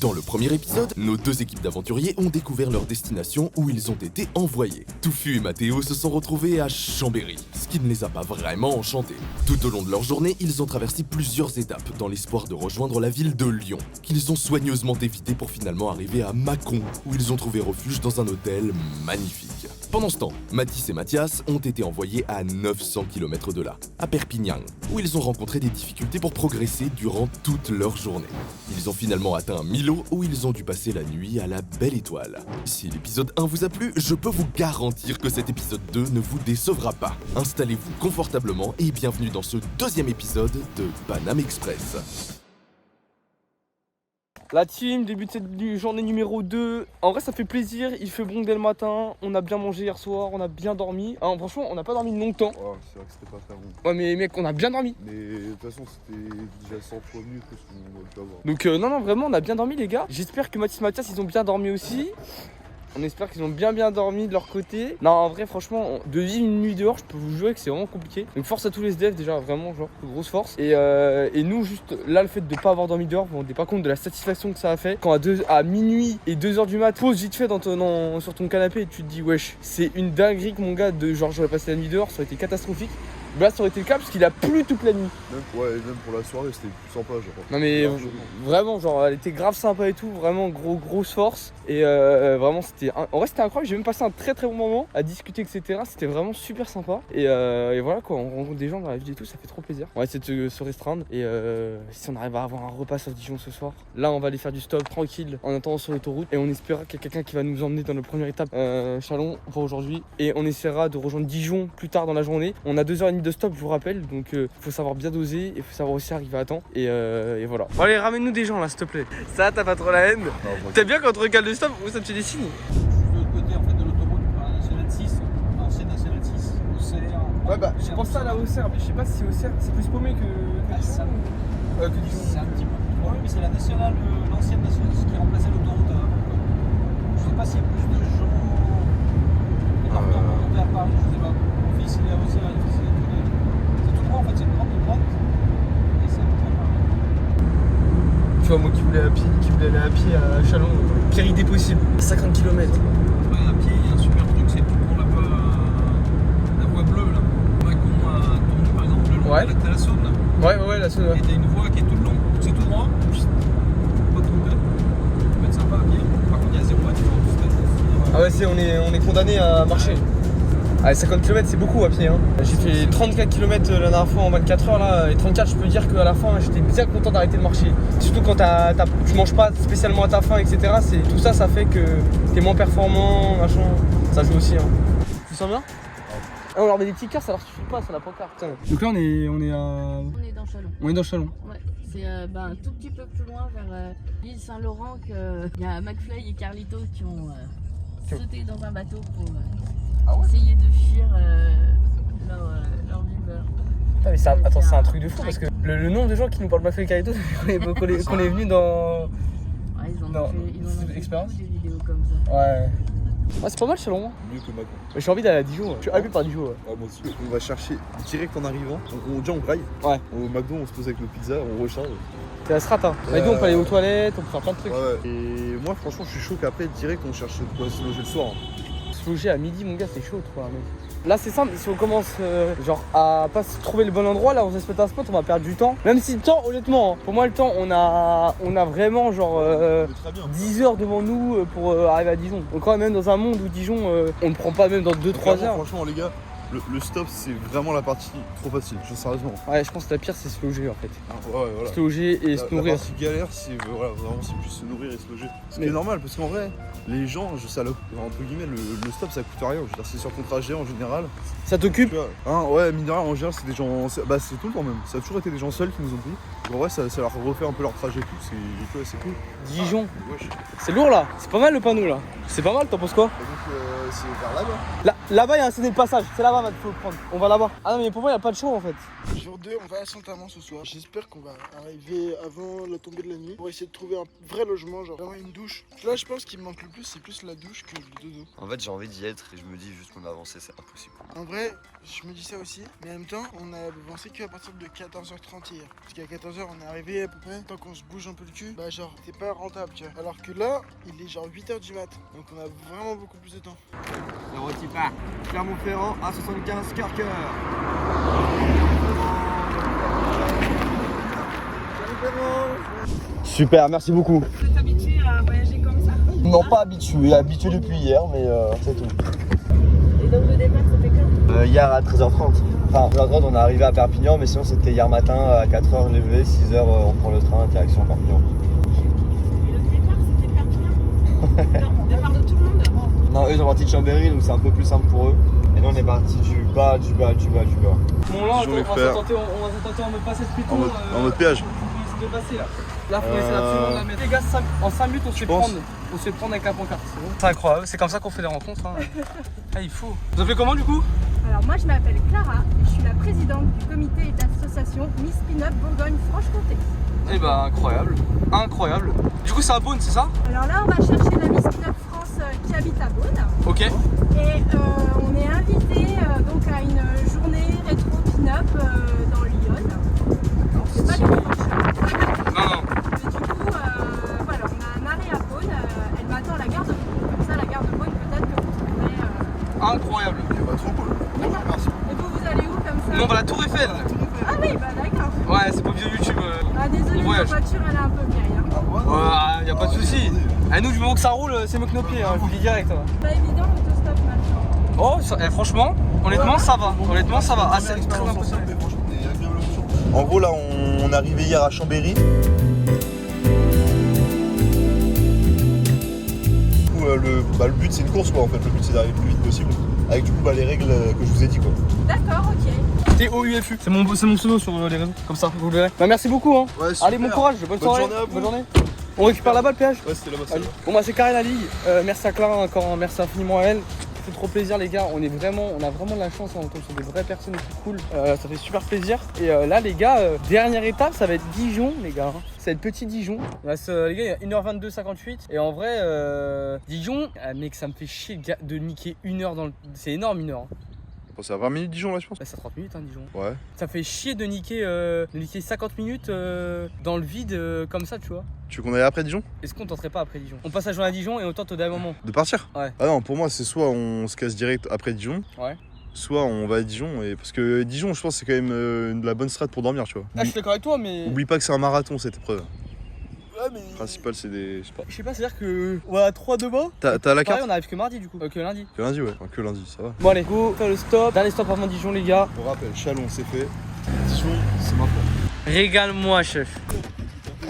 Dans le premier épisode, nos deux équipes d'aventuriers ont découvert leur destination où ils ont été envoyés. Touffu et Mathéo se sont retrouvés à Chambéry, ce qui ne les a pas vraiment enchantés. Tout au long de leur journée, ils ont traversé plusieurs étapes dans l'espoir de rejoindre la ville de Lyon, qu'ils ont soigneusement évité pour finalement arriver à Mâcon, où ils ont trouvé refuge dans un hôtel magnifique. Pendant ce temps, Mathis et Mathias ont été envoyés à 900 km de là, à Perpignan, où ils ont rencontré des difficultés pour progresser durant toute leur journée. Ils ont finalement atteint Milo, où ils ont dû passer la nuit à la Belle Étoile. Si l'épisode 1 vous a plu, je peux vous garantir que cet épisode 2 ne vous décevra pas. Installez-vous confortablement et bienvenue dans ce deuxième épisode de Paname Express. La team, début de cette journée numéro 2. En vrai, ça fait plaisir, il fait bon dès le matin. On a bien mangé hier soir, on a bien dormi. Alors, franchement, on n'a pas dormi longtemps. Oh, c'est vrai que c'était pas très bon. Ouais, mais mec, on a bien dormi. Mais de toute façon, c'était déjà 100 fois mieux que ce qu'on aurait pu avoir. Donc, non, vraiment, on a bien dormi, les gars. J'espère que Mathis et Mathias, ils ont bien dormi aussi. On espère qu'ils ont bien dormi de leur côté. Non, en vrai, franchement, de vivre une nuit dehors, je peux vous jurer que c'est vraiment compliqué. Donc force à tous les SDF déjà, vraiment, genre, grosse force. Et nous, juste là, le fait de pas avoir dormi dehors, vous vous rendez pas compte de la satisfaction que ça a fait. Quand à minuit et 2h du mat, pause vite fait sur ton canapé et tu te dis, wesh, c'est une dinguerie que mon gars, genre j'aurais passé la nuit dehors, ça aurait été catastrophique. Là, ça aurait été le cas parce qu'il a plu toute la nuit. Même pour la soirée, c'était plus sympa, genre. Non mais vraiment, genre, elle était grave sympa et tout, vraiment grosse force. Et vraiment, en vrai, c'était incroyable. J'ai même passé un très bon moment à discuter, etc. C'était vraiment super sympa. Et voilà quoi, on rencontre des gens dans la vie et tout, ça fait trop plaisir. On va essayer de se restreindre. Et si on arrive à avoir un repas sur Dijon ce soir, là, on va aller faire du stop tranquille en attendant sur l'autoroute. Et on espère qu'il y a quelqu'un qui va nous emmener dans la première étape, Chalon, pour aujourd'hui. Et on essaiera de rejoindre Dijon plus tard dans la journée. On a 2h30 de stop, je vous rappelle, donc faut savoir bien doser et faut savoir aussi arriver à temps et voilà. Bon, allez, ramène-nous des gens là, s'il te plaît. Ça, t'as pas trop la haine? T'aimes bien quand on te regarde le stop ou ça te fait des signes? Je suis de l'autre côté en fait de l'autoroute, nationale 6, ancienne nationale 6, Auxerre. Ouais, bah, je pense ça à la Auxerre, mais je sais pas si Auxerre c'est plus paumé que Dijon. Que Dijon. C'est un petit peu plus loin, mais c'est la nationale, l'ancienne nationale 6 qui remplaçait l'autoroute. Je sais pas s'il y a plus de gens pour monter à Paris, je sais pas. Mon fils il est à Auxerre, il fait c'est tout droit en fait, c'est une grande droite. Et c'est à Paris. Tu vois, moi qui voulais aller à pied à Chalon, pire idée possible, 50 km. Ouais, à pied, il y a un super truc, c'est pour la voie bleue là. Mâcon à Tourny par exemple, le long Ouais. t'as la Saône là. Ouais, la Saône. Et t'as une voie qui est tout le long, c'est tout droit, pas tomber. Ça peut être sympa à pied. Par contre, il y a 0 voiture. Ah ouais, on est condamné à marcher. Ah, 50 km c'est beaucoup à pied, hein. J'ai fait 34 km la dernière fois en 24 heures là, et 34 je peux dire qu'à la fin j'étais bien content d'arrêter de marcher. Surtout quand tu manges pas spécialement à ta faim, etc. Tout ça fait que t'es moins performant, machin. Ça joue aussi, hein. Tu sens bien? Ah, on leur met des petits cœurs, ça leur suffit pas, ça la pancarte. Donc là on est On est dans Chalon. On est dans Chalon. Ouais, c'est un tout petit peu plus loin vers l'île Saint-Laurent qu'il y a McFly et Carlito qui ont sauté dans un bateau pour essayer de fuir leur viveur. Ah, mais attends, c'est un truc de fou parce que le nombre de gens qui nous parlent McFly et Carlito qu'on est venu dans... Ouais, ils en Non, ont fait c'est l'expérience. beaucoup des vidéos comme ça. Ouais. Ah, c'est pas mal Chalon. Mieux que Mâcon. J'ai envie d'aller à Dijon. Je suis hypé par Dijon. Ah, moi aussi. On va chercher direct en arrivant. Déjà, on braille. Ouais. Au McDo, on se pose avec nos pizzas, on recharge. C'est la strat, hein. Mais nous on peut aller aux toilettes, on peut faire plein de trucs. Ouais. Et moi, franchement, je suis chaud qu'après, direct, on cherche de quoi se loger le soir. Se loger à midi, mon gars, c'est chaud, toi, mec. Là, c'est simple, si on commence genre à pas se trouver le bon endroit, là, on se spot un spot, on va perdre du temps. Même si le temps, honnêtement, hein, pour moi, le temps, on a vraiment genre Très bien. 10 heures devant nous pour arriver à Dijon. Donc, quand même, dans un monde où Dijon, on ne prend pas même dans 2-3 heures. Franchement, les gars, le stop, c'est vraiment la partie trop facile, sérieusement. Ouais, je pense que la pire, c'est se loger en fait. Ouais, voilà. Se loger et se nourrir. La partie galère, c'est vraiment c'est plus se nourrir et se loger. Ce qui Mais- est normal, parce qu'en vrai, les gens, entre guillemets, le stop ça coûte rien. Je veux dire, c'est sur ton trajet en général. Ça t'occupe? Tu vois, hein, ouais, mine de rien, en général, c'est des gens. C'est tout le temps même. Ça a toujours été des gens seuls qui nous ont pris. Donc, en vrai, ça leur refait un peu leur trajet et tout. C'est cool. Dijon, Wesh. c'est lourd là. C'est pas mal le panneau là. C'est pas mal, t'en penses quoi? Et donc, c'est vers là-bas. Là, Là-bas, il y a un CD de passage. C'est là-bas, il faut le prendre. On va là-bas. Ah non, mais pour moi, il n'y a pas de choix en fait. Jour 2, on va à Saint-Amand ce soir. J'espère qu'on va arriver avant la tombée de la nuit pour essayer de trouver un vrai logement, genre vraiment une douche. Là, je pense qu'il me manque le plus, c'est plus la douche que le dodo. En fait, j'ai envie d'y être et je me dis juste qu'on a avancé, c'est impossible. En vrai, je me dis ça aussi, mais en même temps, on a avancé qu'à partir de 14h30 hier. Parce qu'à 14h, on est arrivé à peu près, tant qu'on se bouge un peu le cul, bah genre, c'est pas rentable, tu vois. Alors que là, il est genre 8h du mat, donc on a vraiment beaucoup plus de temps. Le rôti part. Clermont-Ferrand à 75 Carker. Super, merci beaucoup. Vous êtes habitué à voyager comme ça? Non, pas habitué, habitué depuis hier, mais c'est tout. Et donc le départ, c'était quand? Hier à 13h30. Enfin, 13h30, on est arrivé à Perpignan, mais sinon c'était hier matin à 4h levé, 6h on prend le train, direction Perpignan. Et le départ, c'était Perpignan? Le départ de tout le monde? Non, eux ils sont partis de Chambéry, donc c'est un peu plus simple pour eux. Et nous on est parti du bas. Bon là, Je vais on va faire. tenter en mode passage plutôt. En mode péage. De passer là. Là, faut essayer absolument de la mettre. Les gars, en 5 minutes, on se fait prendre avec la pancarte. C'est bon. C'est incroyable, c'est comme ça qu'on fait des rencontres. Hein. Ah, il faut. Vous appelez comment du coup? Alors moi je m'appelle Clara et je suis la présidente du comité et de l'association Miss Pin-Up Bourgogne-Franche-Comté. Eh ben incroyable, incroyable. Du coup c'est à Beaune, c'est ça? Alors là on va chercher la Miss Pin-Up France qui habite à Beaune. Ok. Et on est invité donc à une journée rétro Pin-Up dans Lyon. Alors c'est pas dimanche. Non. Mais du coup voilà, on a un arrêt à Beaune, elle m'attend à la gare de Beaune. Comme ça la gare de Beaune peut-être que vous trouverez... Incroyable. Bah, trop cool. Merci. Et vous allez où comme ça? Nous on va à la Tour Eiffel. Ah oui, bah d'accord. Ouais, c'est pas vieux YouTube. Ah désolé, On ma voyage. voiture elle est un peu vieille. Hein. Ouais, y a pas de soucis. À nous, du moment que ça roule, c'est mieux que nos pieds, hein, je vous le dis direct. Hein. Pas évident l'autostop maintenant. Oh, franchement, honnêtement, ça va. Honnêtement, ça va. Ah, c'est très impressionnant. En gros, là, on est arrivé hier à Chambéry. Le but, c'est une course, quoi, en fait. Le but, c'est d'arriver le plus vite possible. Avec, du coup, les règles que je vous ai dit, quoi. D'accord, ok. TOUFU. C'est mon pseudo sur les réseaux. Comme ça, vous le verrez. Bah, merci beaucoup. Hein. Ouais, super. Allez, bon courage. Bonne soirée. journée à vous. Bonne journée. On récupère là-bas le péage? Ouais, c'était là-bas. Allez. Bon, bah, c'est carré la ligue. Merci à Clara encore. Hein. Merci infiniment à elle. Ça fait trop plaisir les gars, on a vraiment de la chance, on tombe sur des vraies personnes qui cool, ça fait super plaisir. Et là les gars, dernière étape, ça va être Dijon les gars, hein. Ça va être petit Dijon. Là, les gars, il y a 1h22,58 et en vrai, Dijon, mec ça me fait chier de niquer 1 heure dans le... C'est énorme 1 heure. Hein. C'est à 20 minutes Dijon là, je pense. Bah, c'est à 30 minutes hein, Dijon. Ouais. Ça fait chier de niquer 50 minutes dans le vide comme ça tu vois. Tu veux qu'on aille après Dijon? Est-ce qu'on tenterait pas après Dijon? On passe la journée à Dijon et on tente au dernier moment. De partir? Ouais. Ah non, pour moi, c'est soit on se casse direct après Dijon. Ouais. Soit on va à Dijon, parce que Dijon, je pense, c'est quand même de la bonne strat pour dormir, tu vois. Ah, je suis d'accord avec toi, mais. Oublie pas que c'est un marathon cette épreuve. Ouais, mais. Le principal, c'est des. Je sais pas, c'est-à-dire que. On va à 3 demain. T'as la Pareil, carte? on arrive que mardi du coup. Que lundi. Que lundi, ouais. Enfin, que lundi, ça va. Bon, allez, go, faire le stop. Dernier stop avant Dijon, les gars. On rappelle, Chalon, c'est fait. Dijon, c'est maintenant. Régale-moi, chef.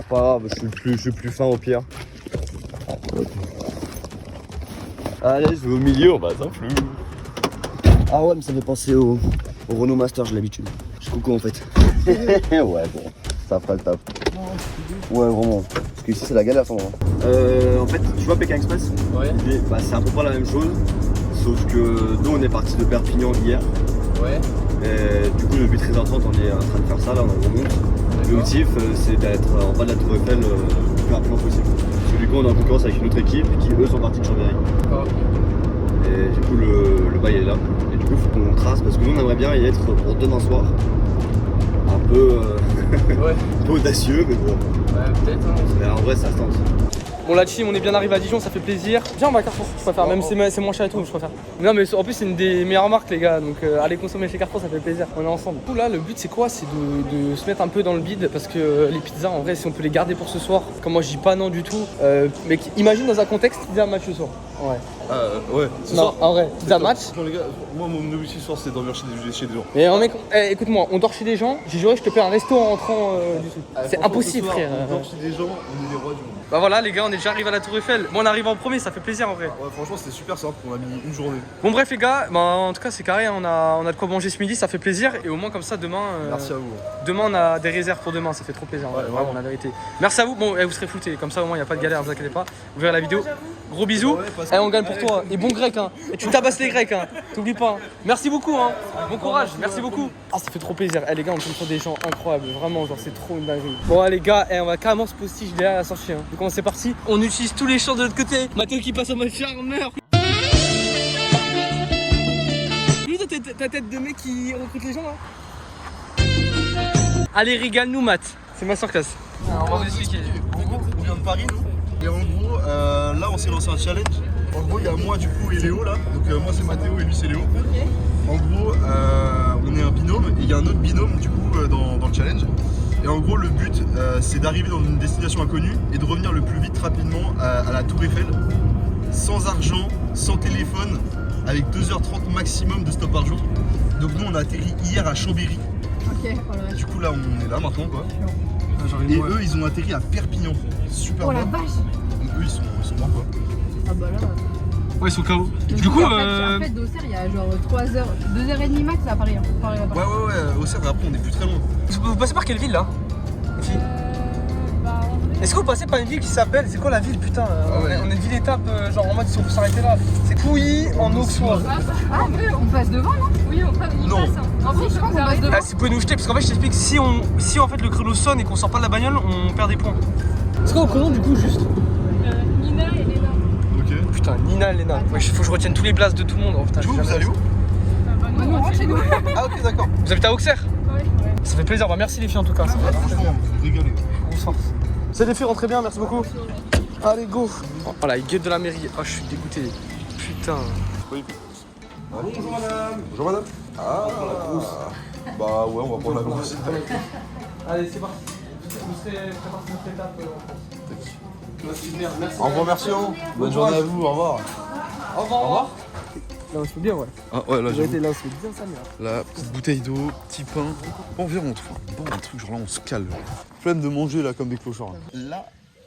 Pas grave, je suis plus fin au pire. Allez, je vais au milieu, on va s'en fout. Ah ouais, mais ça me fait penser au Renault Master, j'ai l'habitude. Je suis coucou en fait. Ouais, bon, ça fera le taf. Ouais, vraiment. Parce que ici, c'est la galère, ça. En fait, tu vois Pékin Express? Ouais. Bah, c'est à peu près la même chose. Sauf que nous, on est parti de Perpignan hier. Ouais. Et du coup, depuis 13h30, on est en train de faire ça, là, on remonte. L'objectif, c'est d'être en bas de la Tour Eiffel le plus rapidement possible. Parce que du coup, on est en concurrence avec une autre équipe qui, eux, sont partis de Chambéry. D'accord. Et du coup, le bail est là. Et du coup, il faut qu'on trace parce que nous, on aimerait bien y être pour demain soir. Un peu, Ouais. un peu audacieux, mais bon. Ouais, peut-être. Hein. Mais en vrai, ça se tente. Bon, la team, on est bien arrivé à Dijon, ça fait plaisir. Viens, on va à Carrefour, je préfère. Même si c'est moins cher et tout, je préfère. Non, mais en plus, c'est une des meilleures marques, les gars. Donc, allez consommer chez Carrefour, ça fait plaisir. On est ensemble. Du coup, là, le but, c'est quoi? C'est de se mettre un peu dans le bide. Parce que les pizzas, en vrai, si on peut les garder pour ce soir, comme moi, je dis pas non du tout. Mais imagine dans un contexte, pizza match ce soir. Ouais. Ouais, Non, en vrai, pizza match. Les gars, moi, mon objectif ce soir, c'est de dormir chez des gens. Mais mec, écoute-moi, on dort chez des gens. J'ai juré, je te paie un resto en rentrant du tout. C'est impossible, frère. On dort chez des gens, on est les rois du monde. Bah voilà les gars, on est déjà arrivé à la Tour Eiffel. Bon, on arrive en premier, ça fait plaisir en vrai. Ouais, franchement, c'était super simple. On a mis une journée. Bon bref les gars, bah, en tout cas c'est carré, hein. on a de quoi manger ce midi, ça fait plaisir. Et au moins comme ça demain, Merci à vous. demain on a des réserves pour demain, ça fait trop plaisir, Ouais, vraiment la vérité. Merci à vous, bon vous serez floutés, comme ça au moins il n'y a pas de galère, ne vous inquiétez pas. Vous verrez la vidéo. Gros bisous, et on gagne pour toi. Et bon grec, hein. Et tu tabasses les grecs, hein. T'oublies pas. Hein. Merci beaucoup, hein. Bon courage, merci beaucoup. Ah, ça fait trop plaisir. Eh les gars, on tombe sur des gens incroyables, vraiment, genre c'est trop une dinguerie. Bon, les gars, on va carrément se poster derrière la sortie. Hein. Donc, c'est parti. On utilise tous les champs de l'autre côté. Mathéo qui passe en mode charmeur. Lui, ta tête de mec qui recrute les gens là. Allez, régale-nous, Matt. C'est ma classe. On va vous expliquer. En gros, on vient de Paris, nous. Et en gros, là, on s'est lancé un challenge. En gros, il y a moi, du coup, et Léo, là. Donc, moi, c'est Mathéo et lui, c'est Léo. En gros, on est un binôme. Et il y a un autre binôme, du coup, dans le challenge. Et en gros, le but, c'est d'arriver dans une destination inconnue et de revenir le plus vite rapidement à la Tour Eiffel. Sans argent, sans téléphone, avec 2h30 maximum de stop par jour. Donc, nous, on a atterri hier à Chambéry. Ok, voilà. Du coup, là, on est là maintenant, quoi. Et eux, ils ont atterri à Perpignan. Super Oh la bas. vache. Donc eux, ils sont morts, quoi. Ah bah là. Ouais, ils sont KO. Donc, Du coup, en fait, d'Auxerre, il y a genre 3 heures, 2h30 max à Paris. Hein. Ouais, Auxerre, après, on est plus très loin. vous passez par quelle ville là? Bah, en vrai. Est-ce que vous passez par une ville qui s'appelle, c'est quoi la ville putain on est une ville étape genre en mode si on peut s'arrêter là. C'est Pouilly en Auxois. Ah, en vrai, on passe devant, non? Oui, on passe. Non. En vrai, je crois qu'on passe devant. Ah, si vous pouvez nous jeter, parce qu'en fait je t'explique, si en fait le chrono sonne et qu'on sort pas de la bagnole, on perd des points. C'est quoi vos prénoms du coup juste? Nina et Léna. Ok. Putain, Nina et Léna. Ouais, faut que je retienne tous les blasts de tout le monde. Oh, putain, Du coup, vous allez où? Bah, nous, on rentre chez nous. Ah, ok, d'accord. Vous habitez à Auxerre? Ouais. Ça fait plaisir, bah merci les filles en tout cas. Franchement, vous régalez. Grosse force. C'est les filles, rentrez bien, merci beaucoup. Allez, go. Oh la gueule de la mairie. Oh, je suis dégoûté. Putain. Oui. Bonjour madame. Bonjour madame. Ah, bah ouais, on va prendre la grosse. Allez, c'est parti. Vous serez préparé pour notre étape en France. Merci de venir, merci. Au revoir, merci. Bonne journée à vous, au revoir. Au revoir. Au revoir. Là, on se fait bien, ouais. Ah ouais, là, j'ai Là, on se fait bien ça, mais la petite bouteille d'eau, petit pain. On verra, on trouve un truc, genre là, on se calme. Flemme de manger là comme des clochards. Là,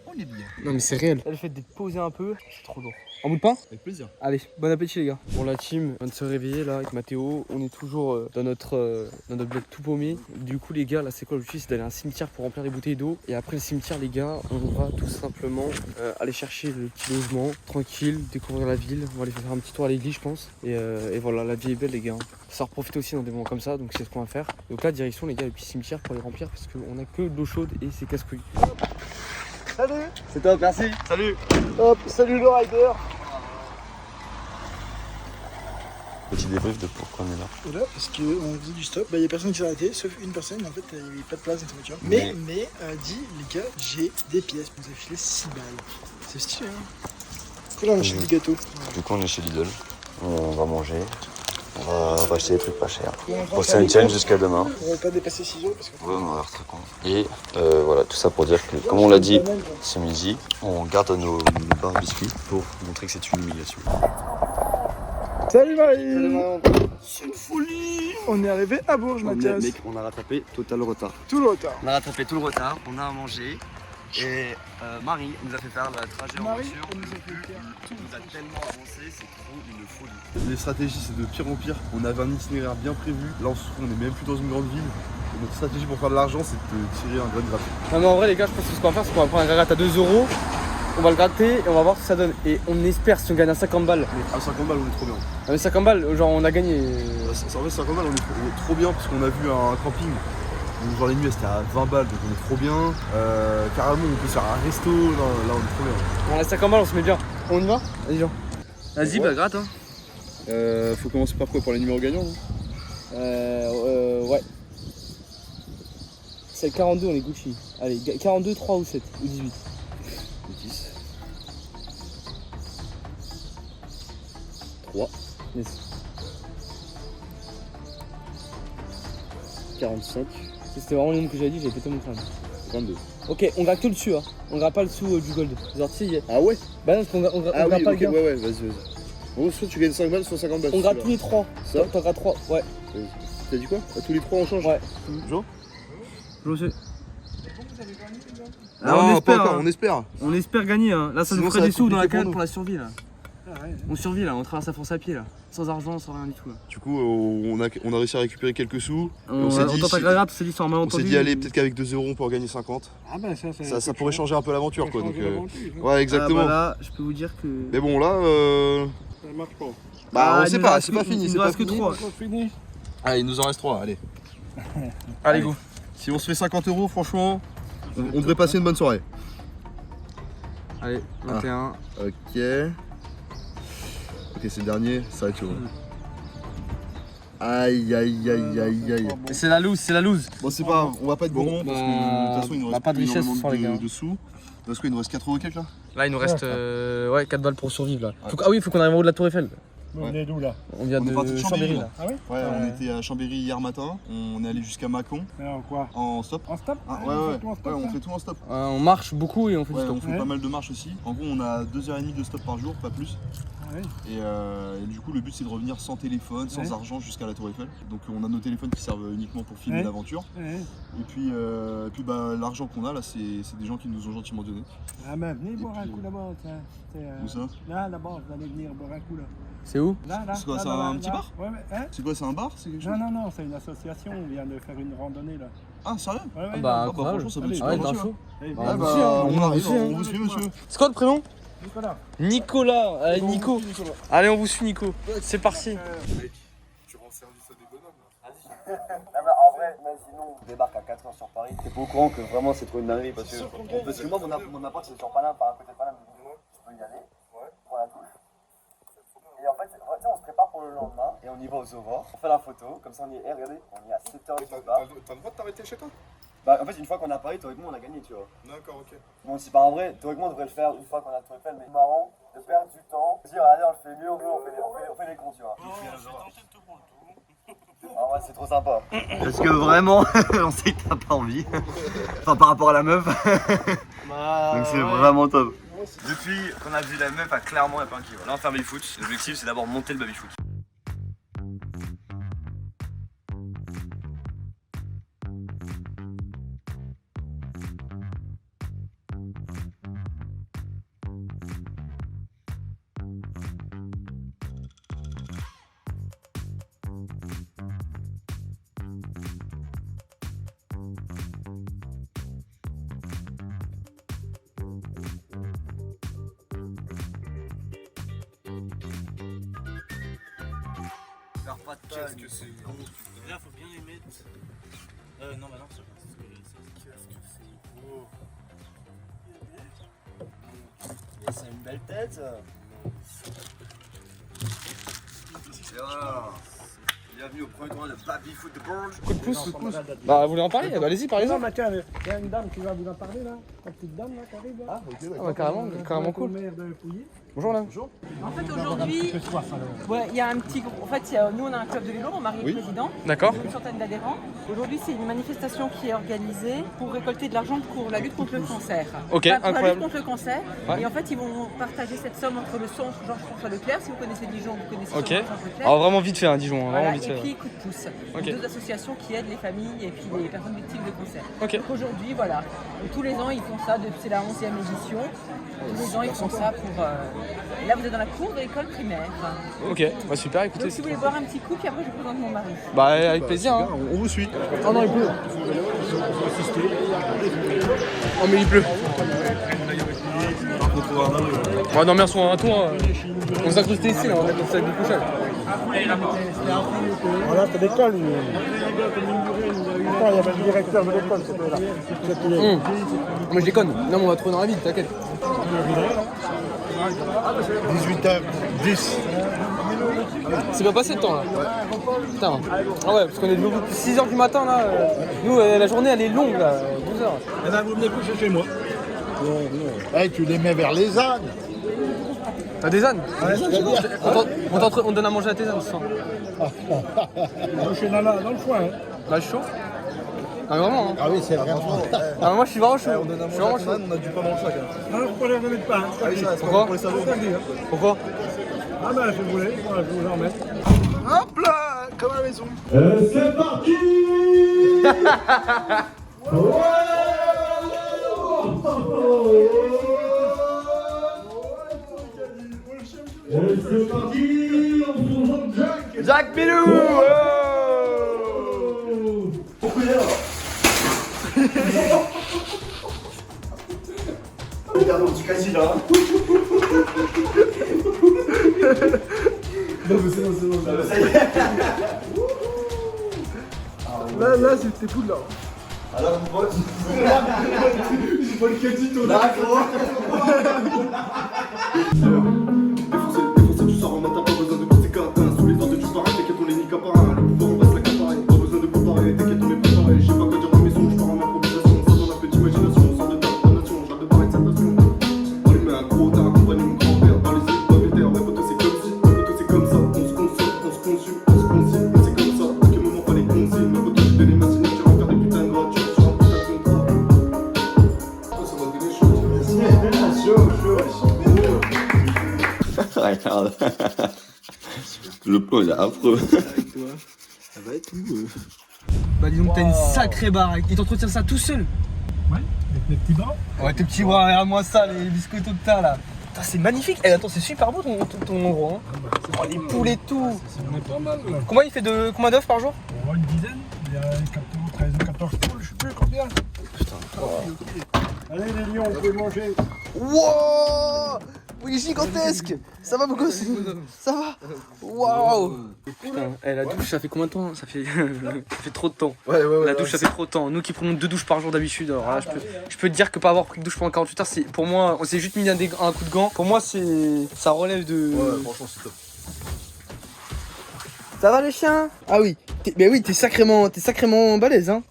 on est bien. Non, mais c'est réel. Le fait d'être posé un peu, c'est trop lourd. Un bout de pain? Avec plaisir. Allez, bon appétit les gars. Bon, la team vient de se réveiller là avec Mathéo. On est toujours dans notre bled tout paumé. Du coup les gars, là c'est quoi l'objectif? C'est d'aller à un cimetière pour remplir les bouteilles d'eau. Et après le cimetière les gars, on va tout simplement aller chercher le petit logement, tranquille, découvrir la ville. On va aller faire un petit tour à l'église je pense. Et voilà, la vie est belle les gars. Ça va profiter aussi dans des moments comme ça, donc c'est ce qu'on va faire. Donc là direction les gars, le petit cimetière pour les remplir parce qu'on a que de l'eau chaude et c'est casse-couille. Salut. C'est top, merci. Salut. Hop, salut le rider. Petit débrief de pourquoi on est là. Voilà, parce qu'on faisait du stop, il y a personne qui s'est arrêté, sauf une personne, en fait, il n'y avait pas de place dans sa voiture. Mais dit, les gars, j'ai des pièces, vous avez filé 6 balles. C'est stylé, hein. Après, là, on achète des gâteaux. Du coup, on est chez Lidl. On va manger. On va acheter des trucs pas chers. Pour Saint-Etienne jusqu'à demain. On va pas dépasser 6 euros parce que. Ouais, on va être très con. Et voilà, tout ça pour dire que, comme on l'a dit ce midi, on garde nos barres biscuits pour montrer que c'est une humiliation. Salut Marie. C'est une folie. On est arrivé à Bourges, Mathias. Mec, on a rattrapé total retard. Tout le retard. On a rattrapé tout le retard, on a à manger. Et Marie nous a fait faire le trajet en voiture. elle nous a fait faire tout. On a tellement avancé, c'est trop une folie. Les stratégies, c'est de pire en pire. On avait un itinéraire bien prévu. Là, on est même plus dans une grande ville. Et notre stratégie pour faire de l'argent, c'est de tirer un grain gratuit. Non mais en vrai les gars, je pense que ce qu'on va faire c'est qu'on va prendre un gratte à 2 euros. On va le gratter et on va voir ce que ça donne. Et on espère si on gagne à 50 balles. À 50 balles, on est trop bien. Ah mais 50 balles, genre on a gagné. En fait, 50 balles, on est trop bien parce qu'on a vu un camping. Donc, genre les nuits, c'était à 20 balles, donc on est trop bien. Carrément, on peut faire un resto. Là, on est trop bien. On a 50 balles, on se met bien. On y va? Vas-y Jean. Vas-y, bah gratte hein. Faut commencer par quoi? Pour les numéros gagnants, Ouais. C'est 42, on est Gucci. Allez, 42, 3 ou 7 ou 18. 10. 3, Yes. 45, C'était vraiment le nombre que j'avais dit, j'avais pété mon crâne. 22. Ok, on gratte que le dessus, hein. On gratte pas le dessous du gold. Genre, tu sais, Ah ouais? bah non, parce qu'on on Ah gratte oui, pas ok, le gain. ouais, vas-y. En gros, soit tu gagnes 5 balles, soit 50 balles. On gratte tous les 3. Ça T'en grattes 3, ouais. T'as dit quoi? À tous les 3 on change? Ouais. Jean? Je sais. Vous avez Ah, on espère, pas encore, hein. on espère. Gagner. Hein. Là, ça Sinon, nous ça ferait va des sous dans la compliquer pour cagnotte nous. pour la survie là. On survit là, on traverse la France à pied là. Sans argent, sans rien du tout là. Du coup, on a réussi à récupérer quelques sous. On s'est tente à gratte, on s'est dit sur un on malentendu. s'est dit, allez, peut-être qu'avec 2 € on peut en gagner 50. Ah bah Ça pourrait changer un peu l'aventure quoi. Donc, ouais, Ah, exactement. bah là, je peux vous dire que. Mais bon, là, Ça marche pas. bah, on il sait nous pas, reste c'est pas que- fini, il c'est nous pas reste que fini. 3. Fini. Allez, il nous en reste 3, allez. Allez, go. Si on se fait 50 €, franchement, on devrait passer une bonne soirée. Allez, 21. Ok. Ok, c'est le dernier, ça va être chaud. Aïe aïe aïe aïe aïe. C'est la loose, c'est la loose. Bon, c'est pas, on va pas être gourmand parce que de toute façon il nous on reste a pas de plus richesse énormément ce soir, les gars. de sous. Parce qu'il nous reste 4 € quelques là. Là, il nous reste 4 balles pour survivre là. Ah oui, il faut qu'on arrive en haut de la Tour Eiffel. On est d'où là? On vient On est parti de de Chambéry Chambéry là. Ah oui? Ouais, on était à Chambéry hier matin, on est allé jusqu'à Mâcon Alors quoi? en stop. En stop? Ah, On ouais, fait tout en stop, on ça fait tout en stop. On marche beaucoup et on fait Ouais, du on stop. fait Ouais. pas mal de marches aussi. En gros, on a 2h30 de stop par jour, pas plus. Ah oui. Et du coup, le but c'est de revenir sans téléphone, sans Ouais. argent jusqu'à la Tour Eiffel. Donc, on a nos téléphones qui servent uniquement pour filmer Ouais. l'aventure. Ouais. Et puis, bah, l'argent qu'on a là, c'est des gens qui nous ont gentiment donné. Ah ben venez Et boire un puis, coup là-bas, tiens. Où ça? Là, là-bas, vous allez venir boire un coup là. C'est où? Là, là. C'est quoi, là, c'est là, un là, petit là. bar? Ouais, mais, hein? C'est quoi, c'est un bar? C'est quelque chose? Non, non, non, c'est une association, on vient de faire une randonnée là. Ah, sérieux? Ouais, ouais, Ah bah, Ah, incroyable. franchement, ça doit être Allez, super ouais, gentil, t'es un ouais. chaud. Eh, Ouais, viens, bah, aussi, hein. on arrive, Aussi, hein. on vous suit, monsieur. C'est quoi le prénom? Nicolas. Nicolas. Allez, Nico. Allez, on vous suit, Nico. C'est parti. Tu rends service à des bonhommes là. En vrai, imaginons on débarque à 4h sur Paris. T'es pas au courant que vraiment c'est trop une dinguerie parce que moi mon appart c'est sur Paname, par à côté de Paname. Je peux y aller, prendre la douche. Et en fait, on se prépare pour le lendemain et on y va aux aurores. On fait la photo, comme ça on y est, regardez, on y est à 7h du bar. T'as le droit de t'arrêter chez toi? Bah en fait une fois qu'on est à Paris, théoriquement on a gagné tu vois. D'accord, ok. Bon si par en vrai, théoriquement on devrait le faire une fois qu'on a tout fait, mais c'est marrant de perdre du temps. Se dire allez on le fait mieux, on fait les cons tu vois. Ah ouais c'est trop sympa. Parce que vraiment on sait que t'as pas envie. Enfin par rapport à la meuf. Donc c'est vraiment top. Depuis qu'on a vu la meuf, clairement il n'y a pas un qui va. Là on fait un baby-foot. L'objectif c'est d'abord monter le baby-foot. Qu'est-ce que c'est gros? Là, faut bien les mettre. Non, bah non, c'est Qu'est-ce que c'est gros? C'est une belle tête. Et voilà. Bienvenue au premier tournoi de baby-foot de Bourges. Coup de pouce, Bah, vous voulez en parler? Bah, allez-y, parlez-en. Non, mais tiens, il y a une dame qui va vous en parler là. La petite dame là qui arrive là. Ah, ok, Ah, d'accord. bah, carrément cool. Maire de Pouilly. Bonjour, madame. En fait, aujourd'hui, ouais, il y a un petit groupe. En fait, nous, on a un club de vélo, mon mari est président. D'accord. Une centaine d'adhérents. Aujourd'hui, c'est une manifestation qui est organisée pour récolter de l'argent pour la lutte contre le cancer. Ok, Enfin, pour la lutte incroyable. contre le cancer. Ouais. Et en fait, ils vont partager cette somme entre le centre Georges-François Leclerc. Si vous connaissez Dijon, vous connaissez Ok. Georges-François Leclerc. Alors, vraiment vite fait, hein, Dijon. Voilà, Vraiment vite et fait. puis Coup de pouce. Ok. Deux associations qui aident les familles et puis les personnes victimes de cancer. Ok. Donc aujourd'hui, voilà. Donc, tous les ans, ils font ça. C'est la 11e édition. Tous les ans, ils font ça pour. Et là, vous êtes dans la cour de l'école primaire. Ok, bah super, écoutez. Donc si vous voulez boire un petit coup, puis après je vous présente mon mari. Bah, avec plaisir. Hein. On vous suit. Oh non, il pleut. Oh, mais il pleut. Par contre, Ouais, non, merci, on a un tour. On s'est incrusté ici, là, on a comme ça avec du couchage. Voilà, c'est l'école. Attends, il y avait le directeur de l'école, c'était là. Moi, je déconne. Non, mais on va trouver dans la ville, t'inquiète. 18h10. C'est bien passé le temps là. Putain. Ah ouais, parce qu'on est debout depuis 6h du matin là. Nous, la journée elle est longue là. 12h. Eh ben, vous venez coucher chez moi. Eh, tu les mets vers les ânes. T'as des ânes? C'est-à-dire On donne à manger à tes ânes ce soir. coucher dans le foin. Hein. Bah, je suis chaud. Ah, mais vraiment. Hein. Ah oui, c'est vraiment. Ah, moi je suis vraiment chaud. on donne à Je suis manger à vraiment ton chaud. âne, on a du pain dans le sac. Hein. Ah, vous pouvez leur donner de pain. Ah oui, ça, c'est Pourquoi pour les cerveaux. Pourquoi? Ah ben, je voulais, voilà, je vous en mets. Hop là, comme à la maison. C'est parti. C'est parti, on se retrouve Jack. Jack Pilou. Regarde mon petit quasi là. Non mais c'est bon, Ça y est. Là c'était cool là. Alors mon pote. J'ai pas le quasi toi. D'accord. Défoncer du sort en matin, pas besoin de pousser catin. Sous les ordres du parrain, t'inquiète on les nique à part un. Le pouvoir on va se l'accaparer. Pas besoin de préparer, t'inquiète on est préparé. Je sais pas quoi dire dans mes sons, je pars en improvisation. Ça dans la petite imagination, on sort de ta nation. J'ai hâte de parler de cette nation. On lui met un gros, t'as accompagné mon grand-père. Dans les îles, pas mes terres, ouais poteau c'est comme si. Poteau c'est comme ça, on se consomme, on se consume, on se consigne. C'est comme ça, à quel moment fallait consigne. Ma poteau j'ai donné ma signature à faire des putains de gratuits sur un putain de contrat. Oh ça va donner chaud. Regarde. Le plan il est affreux. Ça va être où Bah dis donc t'as une sacrée baraque. Il t'entretient ça tout seul. Ouais, avec mes petits bras. Ouais tes petits bras, regarde-moi ça, les biscottos que t'as là. Putain, c'est magnifique. Eh attends, c'est super beau ton endroit. Hein. Oh, les poules et tout. On est pas mal là. Combien d'œufs par jour? On aura une dizaine. Il y a 13 ou 14 poules, je sais plus combien. Allez les lions, on peut manger. Wow. Oui, gigantesque. Ça va beaucoup? Ça va? Waouh. Putain, la douche ça fait combien de temps? Ça fait trop de temps. Ouais. La douche ça fait trop de temps. Nous qui prenons 2 douches par jour d'habitude, alors là je peux te dire que pas avoir pris de douche pendant 48 heures, c'est pour moi, on s'est juste mis un coup de gant. Pour moi ça relève de. Ouais, franchement c'est top. Ça va les chiens? Ah oui, t'es sacrément balèze hein.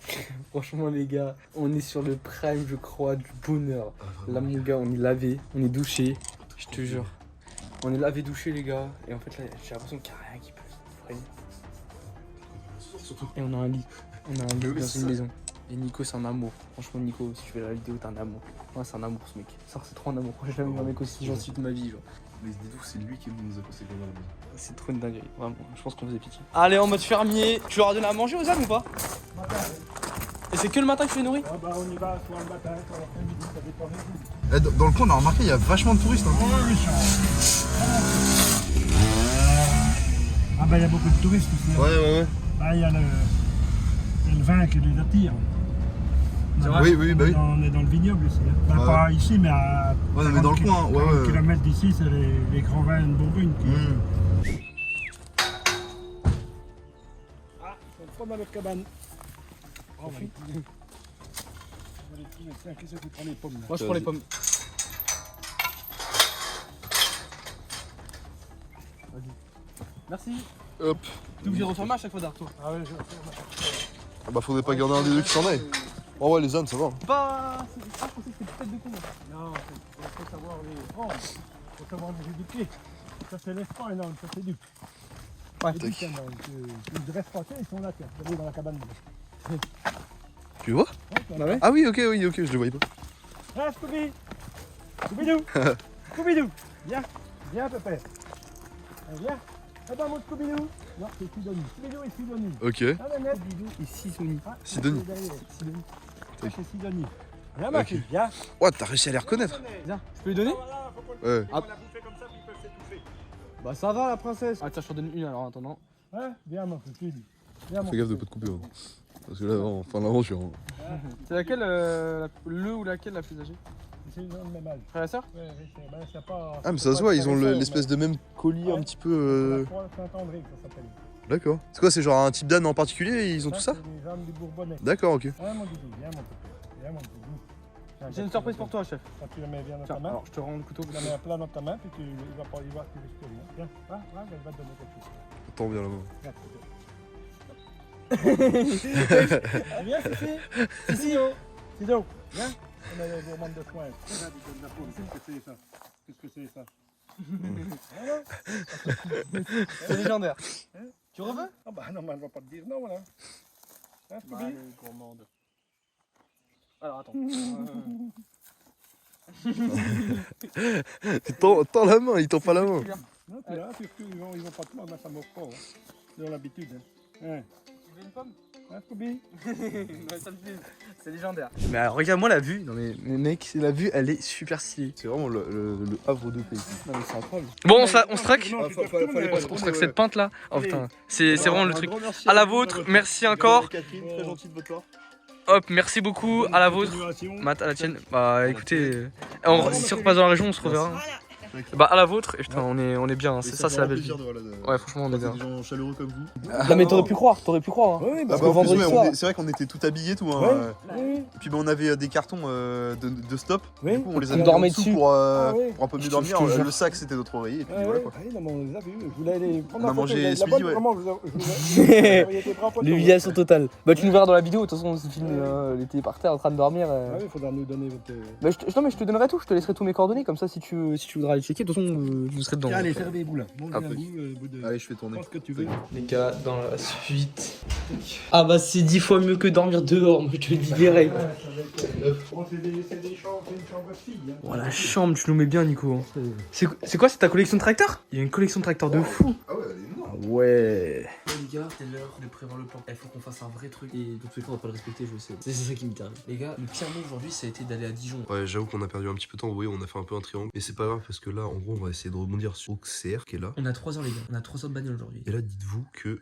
Franchement les gars, on est sur le prime je crois du bonheur. Là mon gars on est lavé, on est douché, je te jure. On est lavé douché les gars, et en fait là j'ai l'impression qu'il n'y a rien qui peut freiner. Et on a un lit dans une maison. Et Nico c'est un amour, franchement Nico si tu fais la vidéo t'es un amour. Ouais c'est un amour ce mec, ça c'est trop un amour, j'ai jamais vu un mec aussi gentil de ma vie genre. Mais dis-donc, c'est lui qui nous a passé le mal. C'est trop une dinguerie, vraiment, je pense qu'on faisait pitié. Allez en mode fermier, tu leur as donné à manger aux ânes ou pas? Et c'est que le matin que tu les nourris? Ah bah on y va soit le matin, soit l'après-midi, ça dépend des jours. Dans le coin, on a remarqué, il y a vachement de touristes. Hein. Oui, ah bah il y a beaucoup de touristes ici. Ouais. Ah il y a le vin qui les attire. Oui, bah oui. On est dans le vignoble ici. Hein. Bah, Ouais. pas ici, mais à Ouais, mais dans le coin, ouais. 40 km d'ici, c'est les grands vins de Bourgogne. Ah, on prend dans notre cabane. Oh, oui. Tiens, qui c'est qui prend les pommes là? Moi je prends les pommes. Vas-y. Merci. Hop. T'es obligé de refermer à chaque fois d'arrêt toi. Ah ouais, je Bah faudrait pas garder un des deux qui s'en aille. Oh ouais, les ânes ça va. Pas. Je pensais que c'était peut-être de con. Non, il faut savoir les prendre. Il faut savoir les éduquer. Ça c'est l'esprit, non, ça c'est du. Ouais, Tu ne dresses pas, ils sont là, tiens, vous allez dans la cabane. Tu vois? Bah ouais. Ah oui, ok, je le voyais pas. Ah, Scooby! Scooby-Doo! Scooby-Doo! Viens, pépère. Viens. Ah bah mon Scooby-Doo! Non, c'est Sidonie. Scooby-Doo et Sidonie. Ok. Ah, Nanette. Scooby-Doo et Sidonie. Ah, Sidonie. Sidonie. Ça, c'est Sidonie. Viens, ma fille, viens. Ouais, t'as réussi à les reconnaître. Viens, je peux lui donner? Voilà, faut qu'on Ouais. on la bouffer comme ça, puis ils peuvent s'étouffer. Bah ça va la princesse. Ah tiens, je t'en donne une alors en attendant. Hein? Viens, mon petit. Viens, mon Fais gaffe de petit. pas te couper. Hein. Parce que là, en fin d'aventure. Hein. C'est laquelle, le ou laquelle la plus âgée? C'est le même âge. Frère et sœur? Ouais, c'est pas. Ah, mais ça se voit, ils ont l'espèce de même collier un petit peu. Saint-André, ça s'appelle. D'accord. C'est quoi, c'est genre un type d'âne en particulier, ils ont tout ça? C'est les ânes du Bourbonnais. D'accord, ok. Viens, mon doudou, viens, mon pépé. Viens, mon doudou. J'ai une surprise pour toi, chef. Quand tu la mets bien dans Tiens, ta main, alors je te rends le couteau. tu la mets un plat dans ta main, puis il va pas y voir, tu risques rien. Viens, va, elle va te donner quelque chose. Tends bien la main. Viens, ah, viens, Fifi. Sido, viens. On a les gourmandes de soins. Regarde, il donne la poule. Qu'est-ce que c'est ça? Qu'est-ce que c'est ça? C'est légendaire. Tu reveux? Ah bah non, mais elle va pas te dire non, là. Hein, Scooby? gourmande. Alors attends. Tends la main, il tend pas la main. Non, tu là, surtout, ils vont pas te mordre, ça mord pas. Hein. Ils ont l'habitude. Hein. Vous voulez une pomme? C'est légendaire. Mais alors, regarde-moi la vue. Non mais mec, la vue elle est super stylée. C'est vraiment le havre de paix. Non mais c'est incroyable. Bon, on se traque. Non, On se traque cette pinte là. Oh putain, c'est vraiment le truc. À la vôtre, merci encore. Catherine, très gentil de votre part. Hop, merci beaucoup. À la vôtre. Matt, à la tienne. Bah écoutez, si on repasse dans la région, on se reverra. Bah à la vôtre. Et putain, on est bien. C'est ça, c'est la belle vie. Ouais, franchement, on est bien. Des gens chaleureux comme vous. Non mais t'aurais pu croire. Hein. Oui, Parce bah, que vendredi soir. c'est vrai qu'on était tout habillés, tout. Hein, Et puis on avait des cartons de stop. Du coup, on les a mis en dormait dessous dessus. pour un peu mieux dormir. te jure. Le sac, c'était notre oreiller. Et puis voilà quoi. Non, mais on les a vus. Je voulais aller prendre On a mangé ce midi, ouais. L'humiliation totale. Bah tu nous verras dans la vidéo. De toute façon, on se filme. Il était par terre en train de dormir. Il faudra nous donner votre. Bah, non mais je te donnerai tout. Je te laisserai tous mes coordonnées. Comme ça, si tu voudras aller checker. De toute façon, vous serez dedans. Allez, servez-vous là. Mangez Ah, un oui. bout de. Allez, je fais tourner. Pense que tu veux. Les gars, dans la suite. Ah bah c'est 10 fois mieux que dormir dehors, moi je te le dis direct. C'est une chambre de fille. Oh la chambre, tu nous mets bien Nico. C'est quoi, c'est ta collection de tracteurs? Il y a une collection de tracteurs de fou. Ah ouais, elle est énorme. Ouais. Les gars, c'est l'heure de prévoir le plan. Il faut qu'on fasse un vrai truc. Et dans tous les cas, on va pas le respecter, je sais. C'est ça qui me termine. Les gars, le pire mot aujourd'hui, ça a été d'aller à Dijon. Ouais, j'avoue qu'on a perdu un petit peu de temps. Oui, on a fait un peu un triangle. Mais c'est pas grave parce que là, en gros, on va essayer de rebondir sur Auxerre qui est là. On a 3 heures, les gars. On a 3 heures de bagnole aujourd'hui. Et là, dites-vous que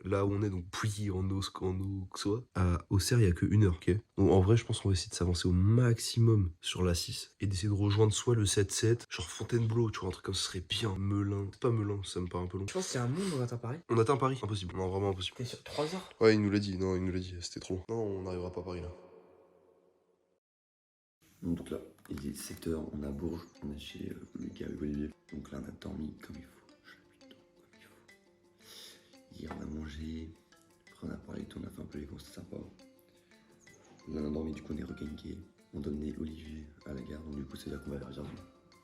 là où on est, donc Pouilly en Auxois, à Auxerre, il y a que 1 heure, ok? Donc en vrai, je pense qu'on va essayer de s'avancer au maximum sur la 6 et d'essayer de rejoindre soit le 7-7, genre Fontainebleau, tu vois, un truc comme ça serait bien. Melun. C'est pas Melun, ça me paraît un peu long. Je pense qu'il y a un monde on atteint Paris. On atteint Paris? Impossible. Non, vraiment impossible. T'es sur 3 heures? Ouais, il nous l'a dit. Non, il nous l'a dit. C'était trop long. Non, on n'arrivera pas à Paris là. Donc là, il est 7h, on est à Bourges, on est chez le gars avec Olivier. Donc là, on a dormi comme il faut. Je l'ai comme il faut. Hier, on a mangé. Après, on a parlé, on a fait un peu les courses, c'était sympa. Là, on a dormi, du coup, on est regagnés. On donnait Olivier à la gare, donc du coup, c'est là qu'on va vers Vierzon.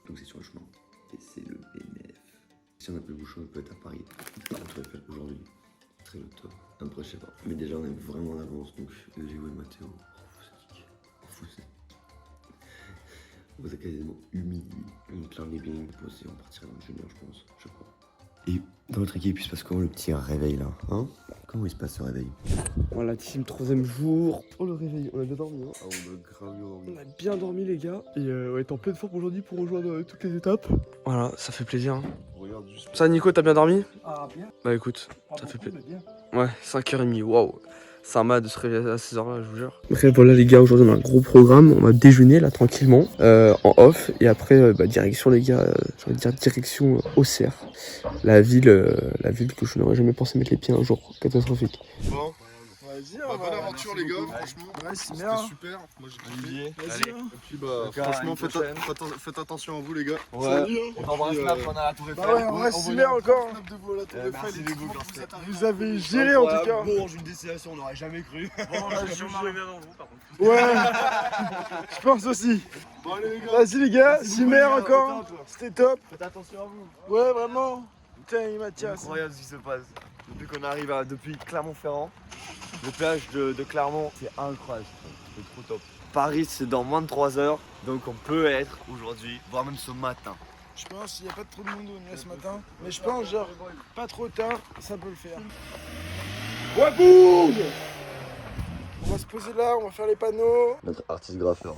Donc c'est sur le chemin. Et c'est le BNF. Si on a plus le bouchon, on peut être à Paris. Par contre, on va faire aujourd'hui. Très le top. Après, je sais pas. Mais déjà, on est vraiment en avance, donc Léo et Mathéo, on vous a quasiment humilié. Donc là on est bien posé, on partira dans le junior je pense, je crois. Et dans notre équipe il se passe comment le petit réveil là, hein? Comment il se passe ce réveil? Voilà, team 3ème jour. Oh le réveil, on a bien dormi hein. Ah, on a grave bien dormi. On a bien dormi les gars. Et on est en pleine forme aujourd'hui pour rejoindre toutes les étapes. Voilà, ça fait plaisir. Hein. Regarde juste. Ça Nico, t'as bien dormi? Ah, bien. Bah écoute, ça fait plaisir. plaisir. Ouais, 5h30, waouh. C'est un mal de se réveiller à ces heures-là, je vous jure. Après voilà les gars, aujourd'hui on a un gros programme. On va déjeuner là tranquillement, en off. Et après, direction les gars, j'ai envie de dire direction Auxerre. La ville que je n'aurais jamais pensé mettre les pieds un jour. Catastrophique. Bon. Vas-y, Bonne aventure les gars, franchement. Ouais, c'est C'était bien. super. Moi j'ai kiffé. Olivier. Vas-y. Et puis bah franchement faites attention à vous les gars. Ouais. Salut, hein. On t'embrasse Puis, là pendant la tour Eiffel. Bah ouais, on reste si bien encore. de vous à la Tour Eiffel. Merci les gars. Vous avez géré en tout cas. Bourges, une destination, on n'aurait jamais cru. Ouais. Je pense aussi. Bon allez les gars. Vas-y les gars, Cimer encore. C'était top. Faites attention à vous. Ouais, vraiment. Putain, Mathias. Incroyable ce qui se passe. Depuis qu'on arrive depuis Clermont-Ferrand, le péage de Clermont, c'est incroyable. C'est trop top. Paris, c'est dans moins de 3 heures, donc on peut être aujourd'hui, voire même ce matin. Je pense qu'il n'y a pas trop de monde au ce matin. Mais je pense, genre, pas trop tard, ça peut le faire. Ouais, boum! On va se poser là, on va faire les panneaux. Notre artiste graffeur.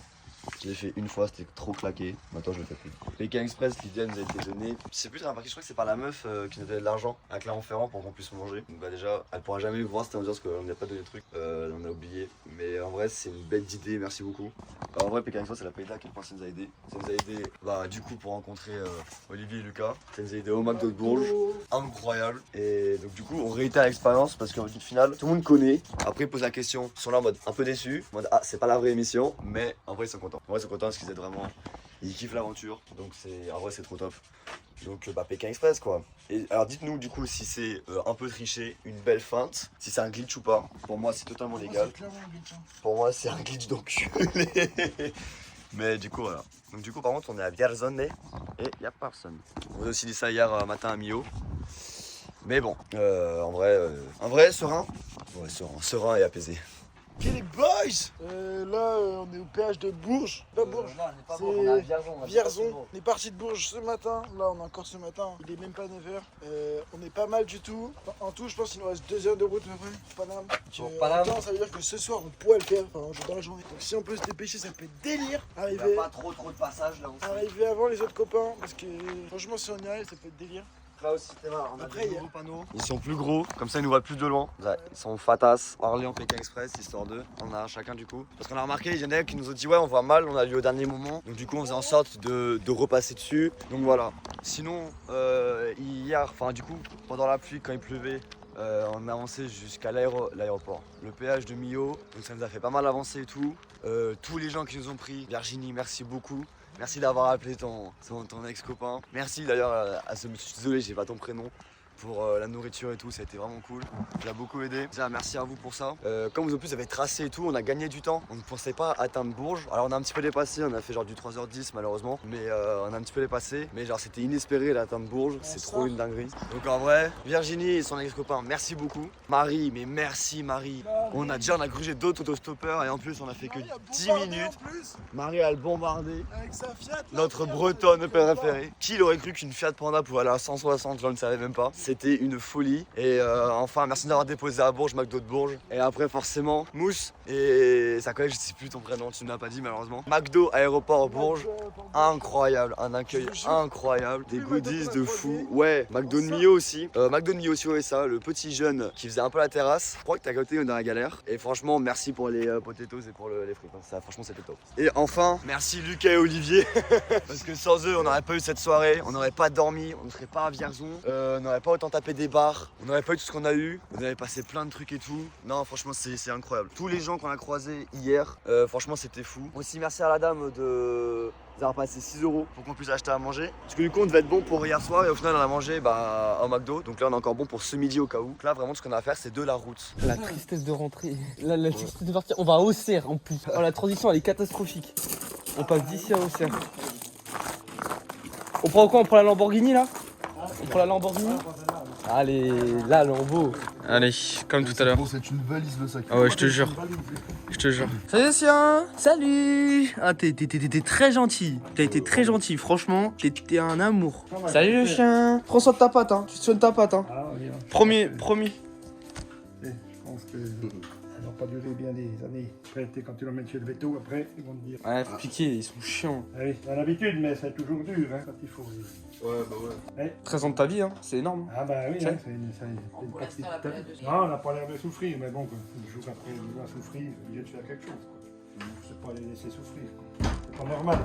Je l'ai fait une fois, c'était trop claqué. Maintenant, je le fais plus. Pékin Express, l'idée nous a été donnée. Je sais plus, j'ai remarqué, je crois que c'est par la meuf qui nous donnait de l'argent à Clermont-Ferrand pour qu'on puisse manger. Donc, bah, déjà, elle pourra jamais voir cette ambiance parce qu'on n'a pas donné de trucs. On a oublié. Mais en vrai, c'est une bête d'idée, merci beaucoup. Bah, en vrai, Pékin Express, elle a pas été là à quel point ça nous a aidé. Ça nous a aidé, bah, du coup, pour rencontrer Olivier et Lucas. Ça nous a aidé au McDo de Bourges. Incroyable. Et donc, du coup, on réitère l'expérience parce qu'au final, tout le monde connaît. Après, ils posent la question. Ils sont là en mode un peu déçus. En mode, ah, c'est pas la vraie émission. Mais en vrai, ils sont contents. En vrai, ils sont contents parce qu'ils aident vraiment. Ils kiffent l'aventure. Donc, en vrai, c'est trop top. Donc, bah, Pékin Express, quoi. Et alors, dites-nous, du coup, si c'est un peu triché, une belle feinte, si c'est un glitch ou pas. Pour moi, c'est totalement légal. Pour moi, c'est un glitch d'enculé. Mais du coup, voilà. Donc, du coup, par contre, on est à Vierzon et il n'y a personne. On a aussi dit ça hier matin à Mio. Mais bon, en vrai, serein. Ouais, serein et apaisé. Ok les boys, là on est au péage de Bourges. Pas Bourges, Non, on n'est pas c'est bon, on est à Vierzon. Vierzon. On est parti de Bourges ce matin, là on est encore ce matin, il est même pas 9h. On est pas mal du tout. Enfin, en tout je pense qu'il nous reste 2 heures de route à peu près. Paname. Pour Paname. Attends, ça veut dire que ce soir on pourrait le faire, enfin dans la journée. Donc si on peut se dépêcher ça peut être délire. Il n'y Arriver, a pas trop de passages là aussi. arriver avant les autres copains, parce que franchement si on y arrive ça peut être délire. Là aussi, c'est marrant. On a Après, des il y a- nouveaux panneaux. Ils sont plus gros, comme ça ils nous voient plus de loin. Ouais, ils sont fatas. Orléans Pékin Express, histoire d'eux. On a chacun du coup. Parce qu'on a remarqué, il y en a qui nous ont dit ouais, on voit mal, on a lu au dernier moment. Donc du coup, on faisait en sorte de repasser dessus. Donc voilà. Sinon, hier, enfin du coup, pendant la pluie, quand il pleuvait, on a avancé jusqu'à l'aéroport. Le péage de Millau, donc ça nous a fait pas mal avancer et tout. Tous les gens qui nous ont pris, Virginie, merci beaucoup. Merci d'avoir appelé ton ex-copain. Merci d'ailleurs à ce monsieur, je suis désolé, j'ai pas ton prénom. Pour la nourriture et tout, ça a été vraiment cool. Ça a beaucoup aidé. Déjà, merci à vous pour ça. Comme vous en plus avez tracé et tout, on a gagné du temps. On ne pensait pas atteindre Bourges. Alors on a un petit peu dépassé, on a fait genre du 3h10 malheureusement. Mais on a un petit peu dépassé. Mais genre c'était inespéré d'atteindre Bourges. C'est trop une dinguerie. Donc en vrai, Virginie et son ex-copain, merci beaucoup. Marie, mais merci Marie. On a grugé d'autres autostoppeurs et en plus on a fait que 10 minutes. Marie a le bombardé. Avec sa Fiat. Là, Notre bretonne préférée. Qui l'aurait cru qu'une Fiat Panda pouvait aller à 160, je ne savais même pas. C'était une folie. Et enfin, merci d'avoir déposé à Bourges, McDo de Bourges. Et après, forcément, Mousse et sa collègue, je sais plus ton prénom, tu ne l'as pas dit malheureusement. McDo, aéroport Bourges, incroyable, un accueil incroyable, des goodies de fou. Ouais, McDo de Millau aussi. McDo de Millau aussi, ouais, ça, le petit jeune qui faisait un peu la terrasse. Je crois que t'as côté dans la galère. Et franchement, merci pour les potatoes et pour les frites. Hein. Ça, franchement, c'était top. Et enfin, merci Lucas et Olivier. Parce que sans eux, on n'aurait pas eu cette soirée, on n'aurait pas dormi, on ne serait pas à Vierzon, on n'aurait pas autant tapé des bars, on n'aurait pas eu tout ce qu'on a eu, on avait passé plein de trucs et tout. Non, franchement, c'est incroyable. Tous les gens qu'on a croisés hier, franchement, c'était fou. Aussi, merci à la dame d'avoir passé 6 € pour qu'on puisse acheter à manger. Parce que du coup, on devait être bon pour hier soir et au final, on a mangé au McDo. Donc là, on est encore bon pour ce midi au cas où. Donc là, vraiment, ce qu'on a à faire, c'est de la route. La tristesse de rentrer, la tristesse de partir. On va à Auxerre en plus. Oh, la transition elle est catastrophique. On passe d'ici à Auxerre. On prend quoi? On prend la Lamborghini là? On prend la Lamborghini? Allez, la Lambo. Allez, comme tout à l'heure. C'est une valise le sac. Ah ouais, je te jure. Je te jure. Salut Sien. Salut. Ah t'es très gentil. T'as été très gentil, franchement. T'es un amour. Salut le chien. Prends soin de ta patte, hein. Tu te soignes ta patte, hein. Promis. Je pense que ça va pas durer bien des années. Après, quand tu l'emmènes chez le veto, après, ils vont te dire. Ouais, faut piquer, ils sont chiants. Oui, t'as l'habitude, mais c'est toujours dur, hein, quand il faut. Ouais, bah ouais. 13 ans de ta vie, hein. C'est énorme. Ah bah oui, Tiens. hein, c'est une partie de ta vie. Non, on n'a pas l'air de souffrir, mais bon, quoi. Le jour après, on doit souffrir, il faut de faire quelque chose, quoi. C'est pas les laisser souffrir, quoi. C'est pas normal.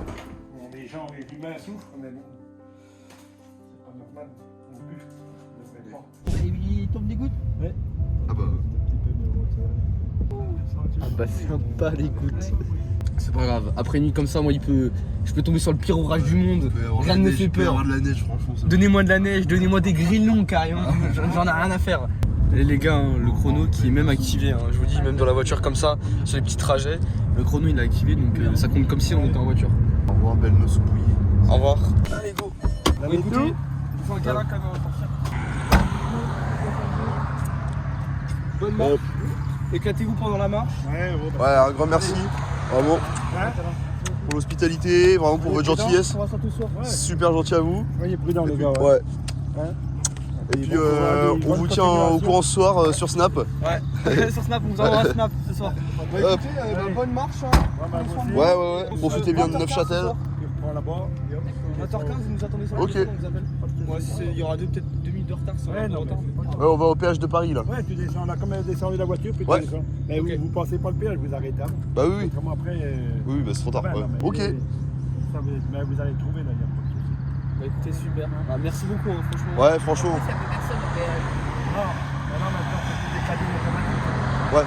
Bon, les gens, les humains souffrent, mais bon. C'est pas normal non plus. On devrait pas. Il tombe des gouttes? Ouais. Ah bah. Ah bah sympa les gouttes. C'est pas grave, après une nuit comme ça, moi je peux tomber sur le pire orage du monde. Rien ne me fait peur. De la neige, franchement. Donnez-moi de la neige, donnez-moi des grillons carrément. J'en ai rien à faire. Et les gars, hein, le chrono qui est même activé, hein, je vous dis, même dans la voiture comme ça, sur les petits trajets, le chrono il est activé donc ça compte comme si on était en voiture. Au revoir, belle noce bouillie. Au revoir. Allez go. Bon, écoutez, je vous fais un câlin quand même. Bonne marche. Éclatez-vous pendant la marche. Ouais, bon, Ouais, un grand merci. Vraiment. ouais, Pour l'hospitalité, vraiment pour votre gentillesse. on va ça tout soir. Ouais. Super gentil à vous. Soyez prudents, les gars. Ouais. Hein. Et puis bon courage, on bonne vous tient au continuation. courant ce soir sur Snap. Ouais. Sur Snap, on vous envoie un Snap ce soir. Bah, Hop. écoutez, bonne marche. Hein. Ouais, bah, moi aussi. Ouais. Profitez bien de Neufchâtel. Tu reprends là-bas. et hop. 20h15, vous nous attendez sur la Ok. maison, on vous appelle. Ouais, il y aura peut-être 2 minutes de retard. Ouais, non, retard. Ouais, on va au péage de Paris là. Ouais, tu descends, on a quand même descendu de la voiture, puis Ouais. tu descends. Mais Ok. vous passez pas le péage, vous arrêtez avant. Bah oui. Comment après. Oui, bah c'est trop tard. ouais, Ouais. non, mais Ok. mais vous allez le trouver là, il n'y a pas de souci. Bah écoutez, super. Bah, merci beaucoup, hein, franchement. Ouais, franchement. Non, maintenant, c'est des cabines automatiques. Ouais.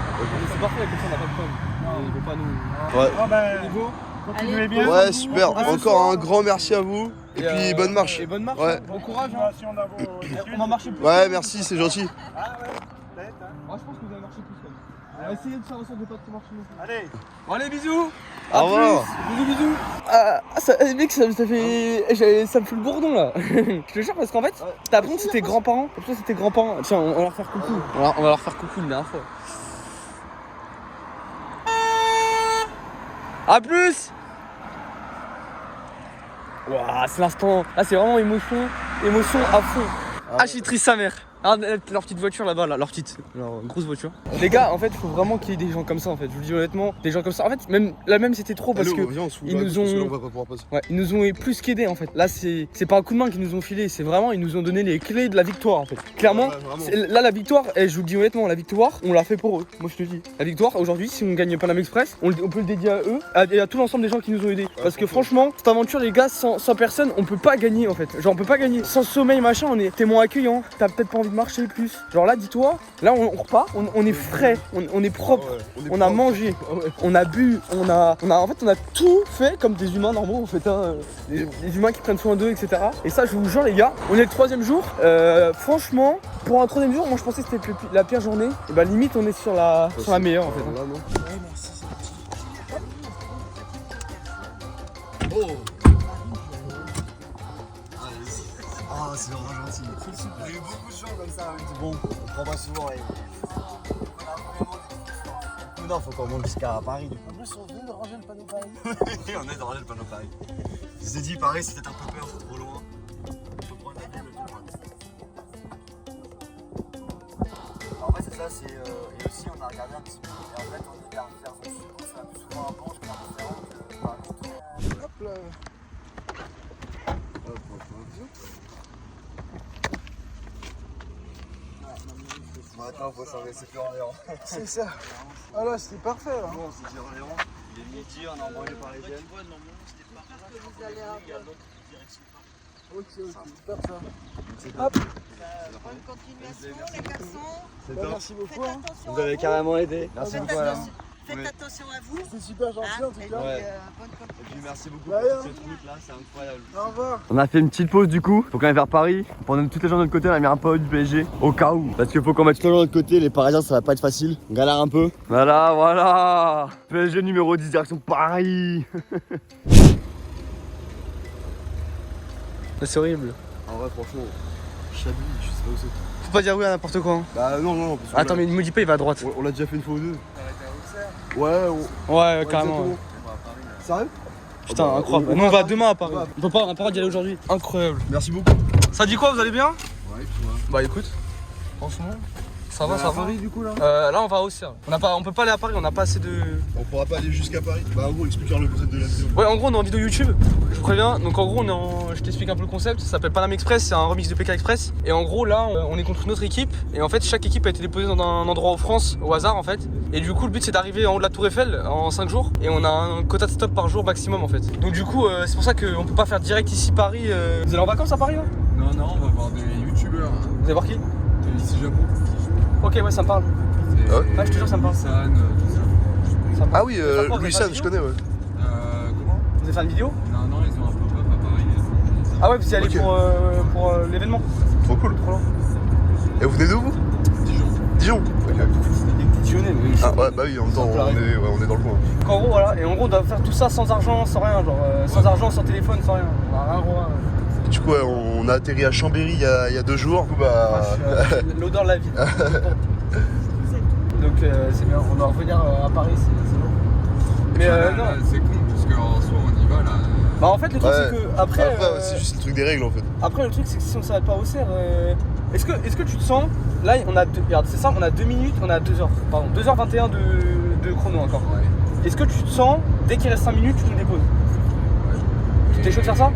C'est parfait, comme ça on n'a pas de problème. Il ne faut pas nous. Ouais. Ah ben, Niveau. continuez Allez. bien. Ouais, super. À ce Encore soir. un grand merci à vous. Et puis bonne marche. Et bonne marche. Ouais. Hein. Bon courage. Hein. Continuation dans vos études. On va marcher plus. Ouais, merci, c'est gentil. Ah ouais, peut-être. Hein. Moi, je pense que vous allez marcher plus quand même. On va essayer de faire en sorte de pas trop marcher non plus. Allez. Bon, allez, bisous. Au revoir. Bisous. Ah, mec, ça me fait le bourdon là. Je te jure, parce qu'en fait, t'as l'impression que c'était grands-parents. Comme ça, c'était grands-parents. Tiens, on va leur faire coucou. On va leur faire coucou une dernière fois. A plus. Waouh, c'est l'instant. Là, c'est vraiment émotion à fond. Ah, je suis triste sa mère. Ah, leur petite voiture là-bas, là, leur grosse voiture. Les gars, en fait, il faut vraiment qu'il y ait des gens comme ça, en fait. Je vous le dis honnêtement, des gens comme ça. En fait, même c'était trop parce que ils nous ont, ouais, ils nous ont plus qu'aidés en fait. Là, c'est pas un coup de main qu'ils nous ont filé, c'est vraiment ils nous ont donné les clés de la victoire en fait. Clairement, là la victoire, je vous le dis honnêtement, la victoire, on l'a fait pour eux. Moi, je te dis, la victoire aujourd'hui, si on gagne Panama Express, on peut le dédier à eux et à tout l'ensemble des gens qui nous ont aidés. Parce que franchement, cette aventure, les gars, sans personne, on peut pas gagner en fait. Genre, on peut pas gagner. Sans sommeil, machin, on est moins accueillant. T'as peut-être pas envie de marcher plus. Genre là, dis-toi, là on repart, on est frais, on est propre, on a mangé, on a bu, en fait on a tout fait comme des humains normaux en fait, hein, des humains qui prennent soin d'eux, etc. Et ça, je vous jure les gars, on est le 3e jour. Franchement, pour un 3e jour, moi je pensais que c'était la pire journée. Et bah limite on est sur la meilleure en fait. Hein. Ouais, merci. Oh. Ah, c'est vraiment gentil. J'ai eu beaucoup de gens comme ça, bon, on prend pas souvent. On a vraiment des... Non, faut qu'on monte jusqu'à Paris du coup. En plus, on vient de ranger le panneau Paris. Oui, on est de ranger le panneau Paris. Je vous ai dit, Paris, c'est peut-être un peu peur, c'est trop loin. On peut prendre la ville de droite. En fait, c'est ça, et aussi, on a regardé un petit peu. Et en fait, on est vers le sud, donc ça va plus souvent à Banche, Clermont-Ferrand que Paris. Hop là. Maintenant, faut s'en laisser plus Orléans. C'est ça. Ah là, c'était parfait là. Bon, on s'est dit Orléans, il est midi, on est en banlieue parisienne. Ok, super ça. Hop. Bonne continuation les garçons. C'est Bah, top. merci beaucoup. Faites Hein. attention Vous à avez vous. carrément aidé. Merci Faites beaucoup, attention- Alain. Faites Oui. attention à vous. C'est super gentil en tout cas. Ouais. Bonne continuation. Et puis merci beaucoup Bah, pour rien. cette route là, c'est incroyable. Au revoir. On a fait une petite pause du coup, faut qu'on aille vers Paris. Pendant toutes les gens de notre côté, on a mis un peu du PSG au cas où. Parce qu'il faut qu'on mette tout les gens de notre côté, les Parisiens ça va pas être facile. On galère un peu. Voilà. PSG numéro 10 direction Paris. C'est horrible. En vrai, franchement, Chablis, je sais pas où c'est. Faut pas dire oui à n'importe quoi. Hein. Bah non, parce que Attends, mais ne me dis pas il va à droite. on l'a déjà fait une fois ou deux. Ouais, Ouais, carrément. exactement. Sérieux? Putain, bah, incroyable. on Nous on va va demain à Paris. on va. On peut pas d'y aller aujourd'hui. Incroyable. Merci beaucoup. Ça dit quoi, vous allez bien? Ouais, tu vois. Bah écoute, franchement, ça va, On est ça à va. Paris du coup là? Là on va à Auxerre. On peut pas aller à Paris, on a pas assez de... On pourra pas aller jusqu'à Paris. Bah en gros, explique-leur le concept de la vidéo. Ouais, en gros on est en vidéo YouTube, je vous préviens. Donc en gros je t'explique un peu le concept, ça s'appelle Panama Express, c'est un remix de PK Express. Et en gros là on est contre une autre équipe. Et en fait chaque équipe a été déposée dans un endroit en France au hasard en fait. Et du coup le but c'est d'arriver en haut de la Tour Eiffel en 5 jours. Et on a un quota de stop par jour maximum en fait. Donc du coup c'est pour ça qu'on peut pas faire direct ici Paris. Vous allez en vacances à Paris là? Non, on va voir des youtubeurs. Vous allez voir qui? Ici Japon. Ok, ouais, ça me parle. Ah, je te jure, ça me parle. Nissan, tout ça. Ça me parle. Ah oui, Vous allez faire quoi, vous allez Louis faire San, une je vidéo? connais, ouais. Comment Vous allez faire une vidéo? Non, ils ont un pop-up à Paris. Ah ouais, vous y allez Ok. pour l'événement. Trop cool. Trop long. Et vous venez d'où vous? Dijon. Ok. Des petits Dijonais, mais Ah ouais, bah oui, en même temps, on est dans le coin. Donc en gros, voilà, et en gros, on doit faire tout ça sans argent, sans rien, genre sans argent, sans téléphone, sans rien. On a rien, gros. Du coup, ouais, on a atterri à Chambéry il y a 2 jours. Du coup, bah... L'odeur de la ville. Donc c'est bien, on doit revenir à Paris, c'est long. Mais non. C'est con, parce qu'en soi, on y va là. Bah en fait, le truc, c'est que après. ouais, c'est juste le truc des règles en fait. Après, le truc, c'est que si on s'arrête pas au Auxerre, est-ce que tu te sens. Là, on a regarde, c'est ça, on a 2 minutes, on a 2 heures. Pardon, 2h21 de chrono encore. Ouais. Est-ce que tu te sens, dès qu'il reste 5 minutes, tu nous déposes? T'es chaud de faire ça? Ouais.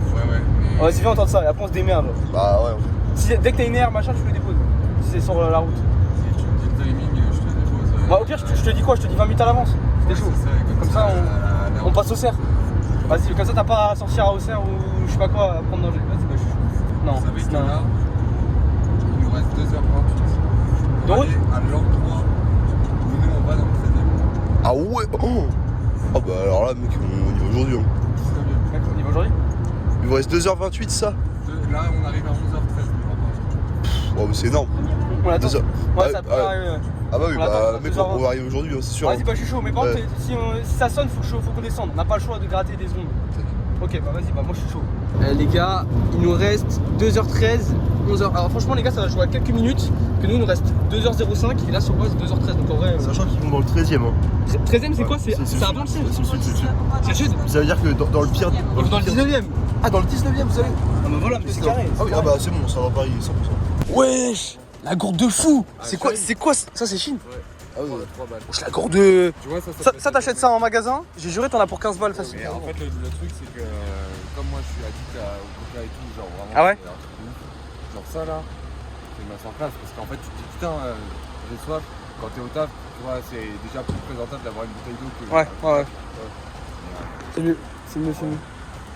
Ouais, vas-y, viens entendre ça, et après on se démerde. Bah ouais, en fait. Si, dès que t'as une air, machin, tu me le déposes. Si c'est sur la route. Si tu me dis le timing, je te dépose. Bah, au pire, je te dis quoi? Je te dis 20 minutes à l'avance. T'es chaud. Comme ça, on passe au cerf. Vas-y, comme ça, t'as pas à sortir à Auxerre ou je sais pas quoi, à prendre danger. Vas-y, bah, je suis chaud. Non, Vous savez que non. là, il nous reste 2h28. De route? À l'endroit où nous on va dans le 13e. Ah ouais. Oh bah alors là, mec, on y va aujourd'hui. Hein. D'accord, on y va aujourd'hui? Il vous reste 2h28, ça? Là, on arrive à 11h13. Oh, mais c'est énorme. On attend. 2 heures. Ouais, Ah, ça peut ah, arriver. Ah bah oui, On attend, bah ça mec, peut on va arriver aujourd'hui, hein, c'est sûr. Vas-y, bah, je suis chaud. Mais par contre, Ouais. si ça sonne, faut qu'on descende. On n'a pas le choix de gratter des secondes. Ok, bah vas-y, bah moi je suis chaud. Les gars, il nous reste 2h13 11h. Alors franchement les gars, ça va jouer à quelques minutes. Que nous, il nous reste 2h05 et là sur Oise 2h13. Donc en vrai. Sachant qu'ils vont dans le 13ème. Hein. 13ème, c'est quoi? C'est avant le sud. C'est le sud, c'est le sud. C'est le sud. Ça veut dire que dans le pire. Dans le 19ème. Ah, dans le 19ème, vous savez? Ah bah voilà, mais c'est carré. Ah oui, ah bah c'est bon, ça va Paris 100%. Wesh, la gourde de fou. C'est quoi? Ça c'est Chine. Ah oui, 3 balles. Wesh, la gourde de. Tu vois, Ça t'achètes ça en magasin? J'ai juré, t'en as pour 15 balles facile. Mais en fait, le truc, c'est que comme moi je suis addict au coca et tout, genre vraiment. Ah ouais? C'est un truc de ouf. Genre ça là, c'est ma surclasse parce qu'en fait, tu te dis putain, j'ai soif. Quand t'es au taf, tu vois, c'est déjà plus présentable d'avoir une bouteille d'eau que. Ouais. C'est mieux, c'est mieux.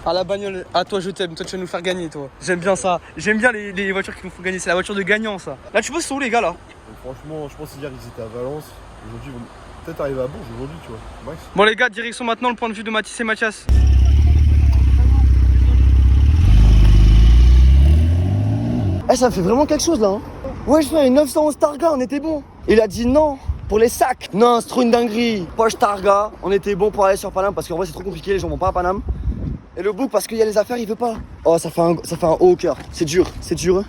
Ah la bagnole, ah toi je t'aime, toi tu vas nous faire gagner toi. J'aime bien ça, j'aime bien les voitures qui nous font gagner, c'est la voiture de gagnant ça. Là tu bosses où les gars là? Franchement, je pense qu'hier ils étaient à Valence. Aujourd'hui, ils vont peut-être arriver à Bourges aujourd'hui, tu vois. Bref. Bon les gars, direction maintenant le point de vue de Mathis et Mathias. Eh, ça me fait vraiment quelque chose là. Hein. Ouais, je fais une 911 Targa, on était bon. Il a dit non pour les sacs. Non, c'est trop une dinguerie. Poche Targa, on était bon pour aller sur Paname parce qu'en vrai c'est trop compliqué, les gens vont pas à Paname. Et le bouc parce qu'il y a les affaires, il veut pas. Oh, ça fait un haut au cœur. C'est dur, c'est dur.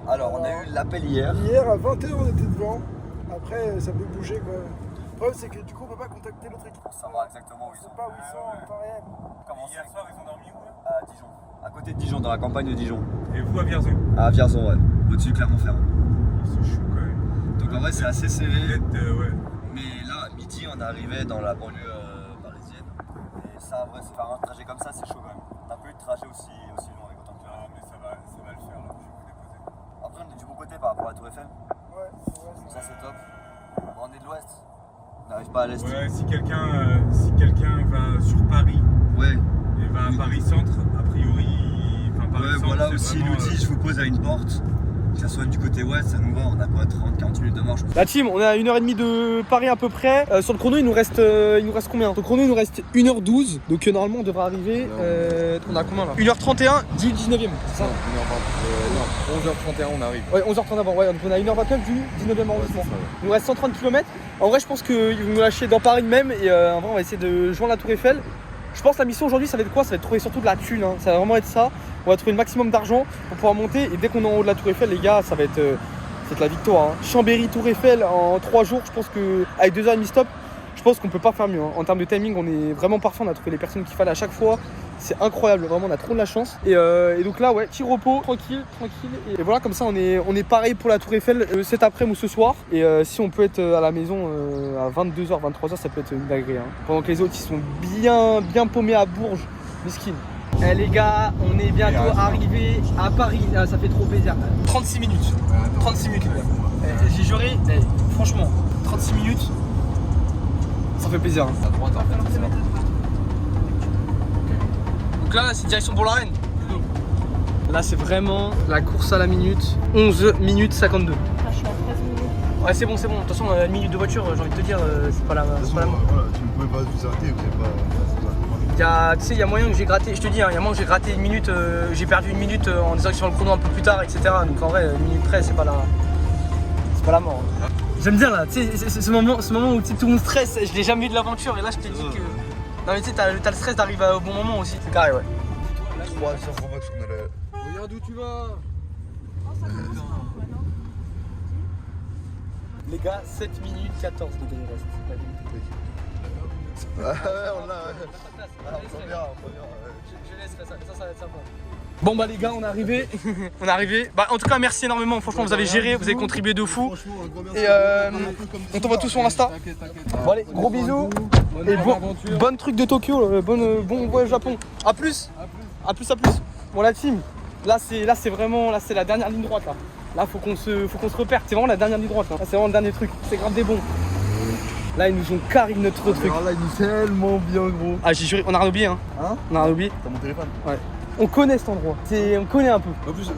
Alors, on a eu l'appel hier. Hier à 20h on était devant. Après ça peut bouger quoi. Le problème c'est que du coup on peut pas contacter l'autre équipe. Pour savoir exactement où ils sont. On sait pas où ils sont en temps réel. Hier soir, ils ont dormi où là? À Dijon. À côté de Dijon, dans la campagne de Dijon. Et vous à Vierzon? À Vierzon, ouais. Au-dessus de Clermont-Ferrand. C'est chaud quand même. Donc en vrai, c'est assez serré. Ouais. Mais là, à midi, on est arrivé dans la banlieue parisienne. Et ça, en vrai, faire un trajet comme ça, c'est chaud quand même. On n'a pas eu de trajet aussi long avec autant de kilomètres. Mais ça va le faire là, je vais vous déposer. Après, on est du bon côté par rapport à la Tour Eiffel. Ouais, Donc ça, c'est top. Bon, on est de l'ouest. On n'arrive pas à l'est. Ouais, si quelqu'un va sur Paris, ouais, et va à Paris Centre, a priori, enfin Paris ouais, Centre, voilà c'est aussi, il vraiment, nous dit, je vous pose à une porte. Que ça soit du côté ouest, ça nous va, on a quoi, 30-40 minutes de marche. La team, on est à 1h30 de Paris à peu près. Sur le chrono, il nous reste combien? Sur le chrono, il nous reste 1h12. Donc normalement, on devrait arriver. On a combien là? 1h31 du 19ème, c'est ça? non, 11h31 on arrive. Ouais, 11h30 avant, ouais, donc on a 1h29 du 19ème arrondissement. Il nous reste 130 km. En vrai, je pense qu'ils vont nous lâcher dans Paris même. Et en vrai, on va essayer de joindre la Tour Eiffel. Je pense que la mission aujourd'hui, ça va être quoi? Ça va être trouver surtout de la thune. Hein. Ça va vraiment être ça. On va trouver le maximum d'argent pour pouvoir monter. Et dès qu'on est en haut de la Tour Eiffel, les gars, ça va être la victoire. Hein. Chambéry, Tour Eiffel en 3 jours. Je pense qu'avec 2h30 stop, je pense qu'on peut pas faire mieux. Hein. En termes de timing, on est vraiment parfait. On a trouvé les personnes qu'il fallait à chaque fois. C'est incroyable, vraiment, on a trop de la chance. Et donc là, ouais, petit repos, tranquille. Et voilà, comme ça, on est pareil pour la Tour Eiffel cet après-midi ou ce soir. Et si on peut être à la maison à 22h, 23h, ça peut être une dinguerie. Hein. Pendant que les autres, ils sont bien paumés à Bourges, miskin. Eh les gars, on est bientôt arrivés à Paris. Ah, ça fait trop plaisir. 36 minutes. 36 minutes, les gars. J'ai juré, franchement, 36 minutes, ça fait plaisir. Hein. À droite, en fait, c'est ça. Donc là, c'est direction pour la Reine. Là, c'est vraiment la course à la minute. 11 minutes 52. Je suis à 13 minutes. Ouais, c'est bon. De toute façon, une minute de voiture, j'ai envie de te dire, c'est pas la mort. Voilà, tu ne pouvez pas vous arrêter, vous n'avez pas. Tu sais, il y a moyen que j'ai gratté, je te dis, il y a moyen que j'ai gratté une minute, j'ai perdu une minute en disant que sur le chrono un peu plus tard, etc. Donc en vrai, une minute près, c'est pas la mort. J'aime bien là, tu sais, ce moment où tout le monde stresse, je l'ai jamais eu de l'aventure et là je te dis que. Non mais tu sais, t'as le stress d'arriver au bon moment aussi, c'est carré, ouais. 3 sur Grand Max, on a la. Regarde où tu vas. Les gars, 7 minutes 14 de reste. Ouais, on l'a, ouais. On prend bien. Je laisserai ça va être sympa. Bon bah les gars, on est arrivé. On est arrivé. Bah en tout cas merci énormément, franchement vous avez géré, vous avez contribué de fou. Et on t'envoie tout sur Insta. Bon allez, gros bisous. Et bonne truc de Tokyo, bon voyage au Japon. A plus. Bon la team, là c'est vraiment la dernière ligne droite là. Là faut qu'on se repère, c'est vraiment la dernière ligne droite là. Là c'est vraiment le dernier truc, c'est grave des bons. Là ils nous ont carré notre truc. Alors là il est tellement bien gros. Ah j'ai juré, on a rien oublié hein. On a rien oublié. T'as mon téléphone? Ouais. On connaît cet endroit, on connaît un peu. En plus,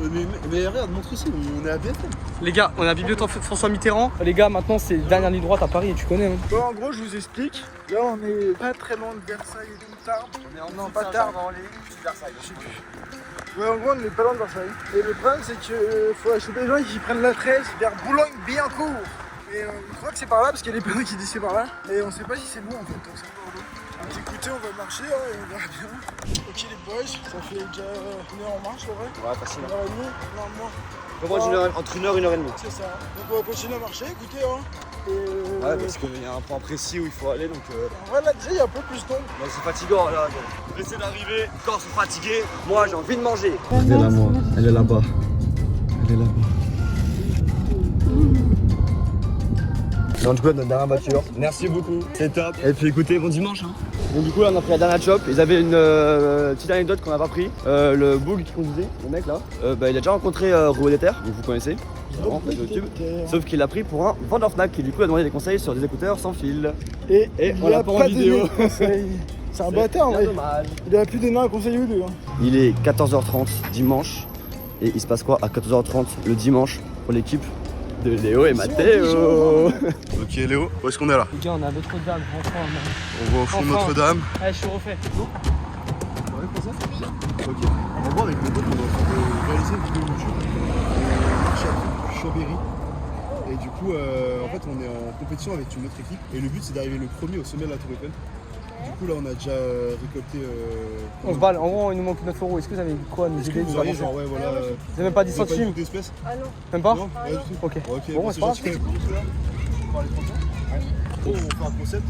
mais regarde, montre ici, on est à BFM. Les gars, on est à Bibliothèque François Mitterrand. Les gars, maintenant c'est dernière ligne droite à Paris et tu connais. Hein. Bon, en gros, je vous explique. Là, on est pas très loin de Versailles et de Tarbes. On est pas Tarbes. Versailles. Ouais, en gros, on est pas loin de Versailles. Et le problème, c'est qu'il faut choper les gens qui prennent la 13 vers Boulogne-Billancourt. Et on croit que c'est par là parce qu'il y a des personnes qui disent c'est par là. Et on sait pas si c'est bon en fait. Donc, c'est Écoutez, on va marcher et on verra bien. Ok les boys, ça fait déjà 1 heure en marche, ouais. Ouais, facile. 1 heure et demie, non moins. Entre 1 heure et 1 heure et demie. C'est ça. Donc on va continuer à marcher, écoutez. Ouais, parce qu'il y a un point précis où il faut aller, donc... Ouais, là déjà il y a un peu plus d'ombre. Bah, c'est fatigant, là. J'essaie d'arriver, corps sont fatigués. Moi, j'ai envie de manger. Elle est là, moi. Elle est là-bas. Elle est là-bas. Donc du coup, notre dernière voiture. Merci beaucoup. C'est top. Et puis écoutez, bon dimanche. Hein. Donc du coup, là, on a pris la dernière chop. Ils avaient une petite anecdote qu'on n'a pas pris. Le Boog qui conduisait, le mec là, il a déjà rencontré Rouet des Terres, donc vous connaissez. Vraiment, sur YouTube. Sauf qu'il l'a pris pour un vendeur Fnac et du coup, il a demandé des conseils sur des écouteurs sans fil. Et on l'a pas en vidéo. C'est un bâtard, ouais. Il a plus donné un conseil ou deux. Hein. Il est 14h30 dimanche. Et il se passe quoi à 14h30 le dimanche pour l'équipe de Léo et Mathéo? Ok Léo, où est-ce qu'on est là? Les gars, on a Notre-Dame, enfin. On va au fond de Notre-Dame. Allez, je suis refait. Ok. En gros avec mes potes on est en train de réaliser une vidéo YouTube. On marche à Chambéry. Et du coup en fait on est en compétition avec une autre équipe. Et le but c'est d'arriver le premier au sommet de la Tour Eiffel. Du coup là on a déjà récolté... On se balle, en gros il nous manque 9 €. Est-ce que vous avez quoi à nous aider? Vous auriez genre ouais voilà... Vous avez même pas 10 centimes d'espèces? Ah non. Même pas? Non, pas du tout. Ok. Bon, c'est pas grave. on fait un concept.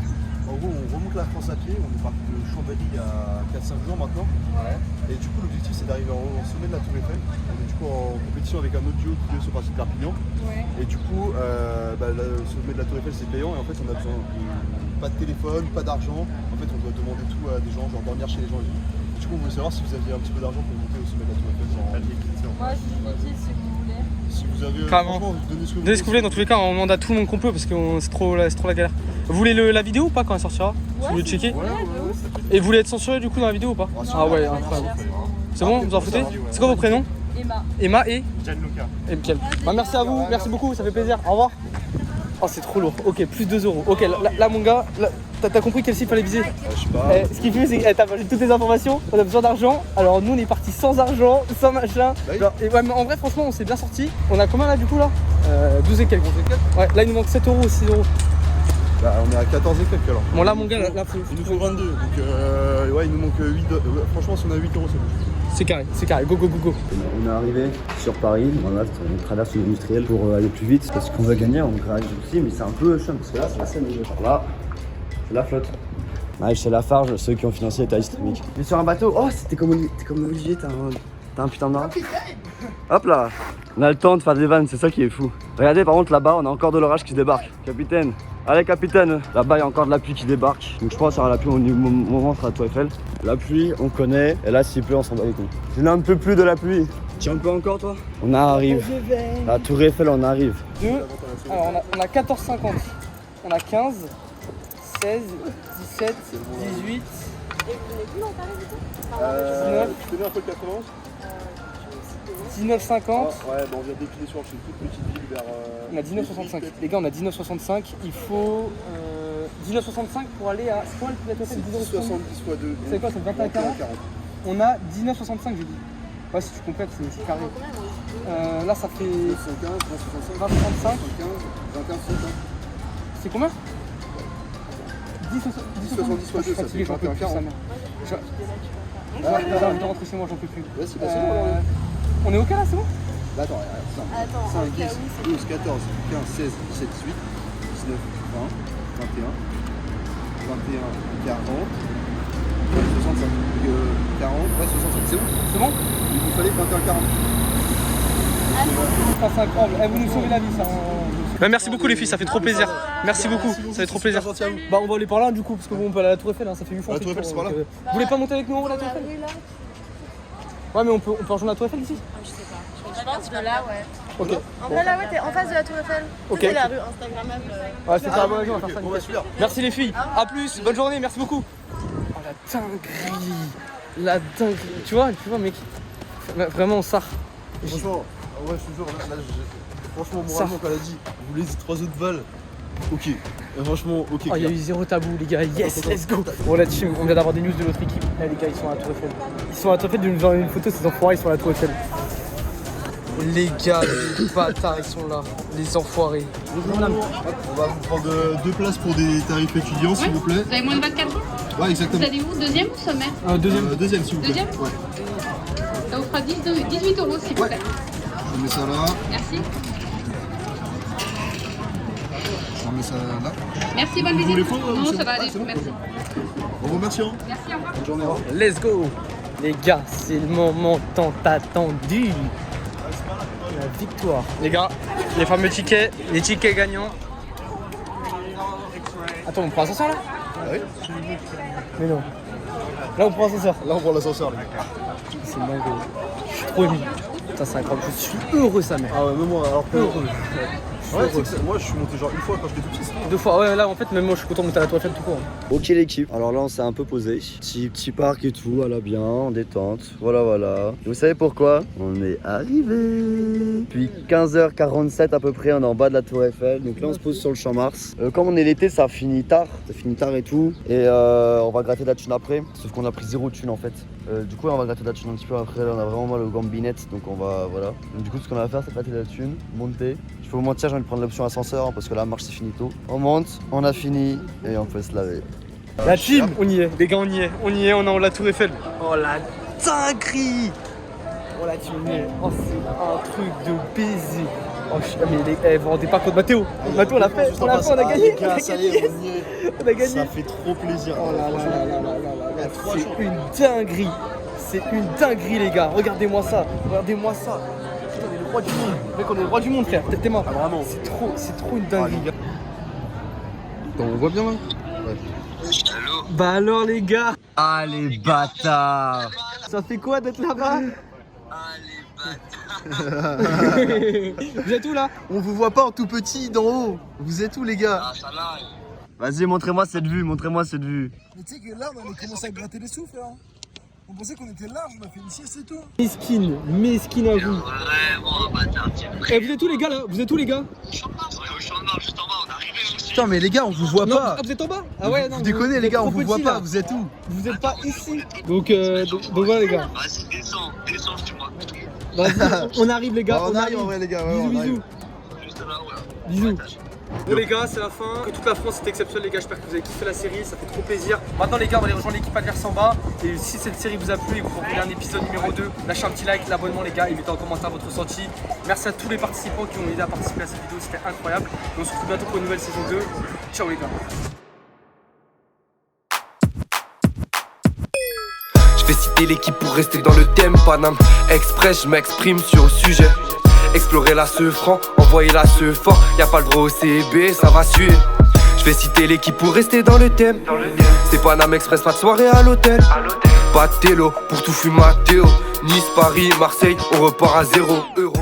En gros, on remonte la France à pied. On est parti de Chambéry il y a 4-5 jours maintenant. Ouais. Et du coup, l'objectif c'est d'arriver au sommet de la Tour Eiffel. On est du coup en compétition avec un autre duo qui est sur partie de Perpignan. Ouais. Et du coup, le sommet de la Tour Eiffel c'est payant et en fait, on a besoin pas de téléphone, pas d'argent. En fait, on doit demander tout à des gens, genre dormir chez les gens. Du coup, on voulait savoir si vous aviez un petit peu d'argent pour monter au sommet de la Tour Eiffel sans liquidité. Moi, je suis utile si vous voulez. Si vous avez donnez ce que vous voulez. Dans tous les cas, on demande à tout le monde qu'on peut parce que c'est trop la galère. Vous voulez la vidéo ou pas quand elle sortira? Vous voulez checker? Ouais. Et vous voulez être censuré du coup dans la vidéo ou pas? Ah ouais, incroyable. C'est bon, vous en foutez? C'est quoi vos prénoms? Emma et Gianluca. Et Michael. Merci à vous, merci beaucoup, ça fait plaisir. Au revoir. Oh, c'est trop lourd. Ok, plus 2 €. Ok, là mon gars, t'as compris quel site fallait viser? Je sais pas. Ce qui fait, c'est que t'as parlé de toutes les informations. On a besoin d'argent. Alors nous, on est parti sans argent, sans machin. Genre, et ouais, mais en vrai, franchement, on s'est bien sorti. On a combien là du coup là 12 et quelques. Ouais, là il nous manque 7 € ou 6 €. Bah, on est à 14 et quelques alors. Bon, là mon gars, là il nous faut 22. Donc ouais, il nous manque 8 €. Franchement, si on a 8 €, c'est bon. C'est carré, go. On est arrivé sur Paris, voilà, on traverse l'industriel pour aller plus vite parce qu'on va gagner, on arrive aussi, mais c'est un peu chiant parce que là c'est la scène. Là, c'est la flotte. Ouais, c'est la Farge, ceux qui ont financé les tailles streamiques. Mais sur un bateau, oh t'es comme Olivier, t'as un putain de marin. Hop là, on a le temps de faire des vannes, c'est ça qui est fou. Regardez par contre là-bas, on a encore de l'orage qui débarque. Capitaine, allez capitaine, là-bas il y a encore de la pluie qui débarque. Donc je pense qu'il y aura la pluie au moment sur la Tour Eiffel. La pluie, on connaît, et là s'il pleut, on s'en bat les couilles. Je n'en peux plus de la pluie. Tu en peux encore toi? On arrive. La Tour Eiffel, on arrive. Alors on a 14,50. On a 15, 16, 17, 18. Et vous n'avez plus en Paris du coup? 19. Tu connais un peu le 91? 19,50. Ouais, bon, on vient dépiler sur une toute petite ville vers. On a 19,65. Les gars, on a 19,65. Il faut 19,65 pour aller à. C'est quoi la totale? 70 fois 2. C'est quoi, c'est 21,40? On a 19,65, j'ai dit. Ouais, si tu complètes, c'est carré. Là, ça fait. 15, 20, 20,65. 21, C'est combien? 10,70 fois 2, ça fait 21,40. J'ai envie de rentrer chez moi, j'en peux plus. Ouais, c'est passé bon alors. On est OK là, c'est bon? Bah attends, 5, 10, 12, 14, 15, 16, 17, 18, 19, 20, 21, 40, 65, 40, ouais 65, c'est bon? C'est bon? Il nous fallait 21, 40. C'est incroyable, vous nous sauvez la vie ça. Bah, merci beaucoup les filles, ça fait trop plaisir. Merci beaucoup, ça fait trop plaisir. Bah on va aller par là du coup, parce que bon on peut aller à la Tour Eiffel, hein, ça fait 8 fois. La Tour Eiffel c'est par là. Vous voulez pas monter avec nous en haut la Tour Eiffel? Ouais mais on peut rejoindre la Tour Eiffel ici? Je pense que là, ouais. Ok. En vrai, là, ouais, t'es en face de la Tour Eiffel. Ok. C'est la rue Instagrammable. Ouais, c'est ça, on va faire ça. On va super. Merci les filles, à plus, bonne journée, merci beaucoup. Oh la dinguerie, la dinguerie. Tu vois mec, vraiment on sort. Franchement, ouais, je te jure, là, franchement, moralement, quand elle a dit, vous voulez 3 autres balles? Ok, franchement, ok. Oh, il y a eu 0 tabou, les gars, yes, let's go. Bon, là, on vient d'avoir des news de l'autre équipe. Là, les gars, ils sont à la Tour Eiffel. Ils sont à la Tour Eiffel, de nous envoyer une photo, ces enfoirés, ils sont à la Tour Eiffel. Les gars, les bâtards, ils sont là. Les enfoirés. Bonjour madame. On va vous prendre 2 places pour des tarifs étudiants, s'il vous plaît. Vous avez moins de 24 ans? Ouais, exactement. Vous allez où? Deuxième ou sommaire? Deuxième, s'il vous plaît. Deuxième? Ouais. Ça vous fera 18 €, s'il vous plaît. Je mets ça là. Merci. Je remets ça là. Merci, bonne Vous visite. voulez prendre, Non, monsieur? ça va aller, Ah, c'est bon. merci. Au revoir, merci. Merci, au revoir. Bonne journée. Let's go. Les gars, c'est le moment tant attendu. La victoire. Les gars, les fameux tickets, les tickets gagnants. Attends, on prend l'ascenseur là? Ah oui. Mais non. Là, on prend l'ascenseur. Là, on prend l'ascenseur, les gars. C'est dingue. Je suis trop ému. Putain, c'est incroyable. Je suis heureux, sa mère. Ah ouais, même moi, alors heureux. Ouais, moi je suis monté genre une fois quand j'étais tout petit. 2 fois, ouais, là en fait, même moi je suis content de monter à la Tour Eiffel tout court. Ok l'équipe, alors là on s'est un peu posé. Petit parc et tout, à la bien, en détente. Voilà. Et vous savez pourquoi? On est arrivé. Depuis 15h47 à peu près, on est en bas de la Tour Eiffel. Donc là on se pose sur le Champ Mars. Comme on est l'été, ça finit tard. Et tout. Et on va gratter de la thune après. Sauf qu'on a pris 0 thune en fait. Du coup on va gratter de la thune un petit peu après. Là, on a vraiment mal aux gambinettes. Donc on va, voilà. Donc, du coup ce qu'on va faire c'est gratter de la thune, monter. Je peux vous mentir, j'ai envie de prendre l'option ascenseur hein, parce que la marche c'est fini tôt. On monte, on a fini et on peut se laver. La team, on y est, les gars, on y est, on est en la Tour Eiffel. Oh la dinguerie! Oh la team, on y est. Oh, c'est un truc de baiser. Oh, mais vous rendez pas compte, Mathéo, on l'a fait, on a gagné. Ça y est, on a gagné. Ça fait trop plaisir. Oh là là. C'est une dinguerie. C'est une dinguerie, les gars. Regardez-moi ça. Putain, on est le roi du monde. Mec, on est le roi du monde, frère. T'es mort. Vraiment. C'est trop une dinguerie. On voit bien là? Ouais. Bah alors, les gars. Ah les bâtards! Ça fait quoi d'être là-bas? Vous êtes où là? On vous voit pas en tout petit d'en haut. Vous êtes où les gars? Vas-y, montrez-moi cette vue. Mais tu sais que là, on avait commencé à gratter les souffles. Hein. On pensait qu'on était large, on a fait une sieste et tout. Mesquine à vous. Eh, vous êtes où les gars là? Vous êtes où les gars? Putain, mais les gars, on vous voit Non, pas. vous êtes en bas? Ah ouais, non. Vous déconnez les gars, on êtes vous trop voit petits, pas. là. Vous êtes où? Vous êtes pas ici. Donc voilà les gars. Vas-y, descends, tu m'as. Vas-y, on arrive les gars. On arrive en vrai les gars. Bisous. Juste là, ouais. Bisous. Bon les gars, c'est la fin. Que toute la France, c'était exceptionnel les gars. J'espère que vous avez kiffé la série, ça fait trop plaisir. Maintenant les gars, on va aller rejoindre l'équipe adverse en bas. Et si cette série vous a plu et que vous voulez un épisode numéro 2, lâchez un petit like, l'abonnement les gars, et mettez en commentaire votre ressenti. Merci à tous les participants qui ont aidé à participer à cette vidéo, c'était incroyable. Et on se retrouve bientôt pour une nouvelle saison 2. Ciao les gars. Je vais citer l'équipe pour rester dans le thème. Paname Express, je m'exprime sur le sujet. Explorer la ce franc, envoyer la ce fort. Y'a pas le droit au CB, ça va suer. Je vais citer l'équipe pour rester dans le thème. C'est Paname Express, pas de soirée à l'hôtel. Pas de télo pour tout fumer Mathéo. Nice, Paris, Marseille, on repart à 0 €.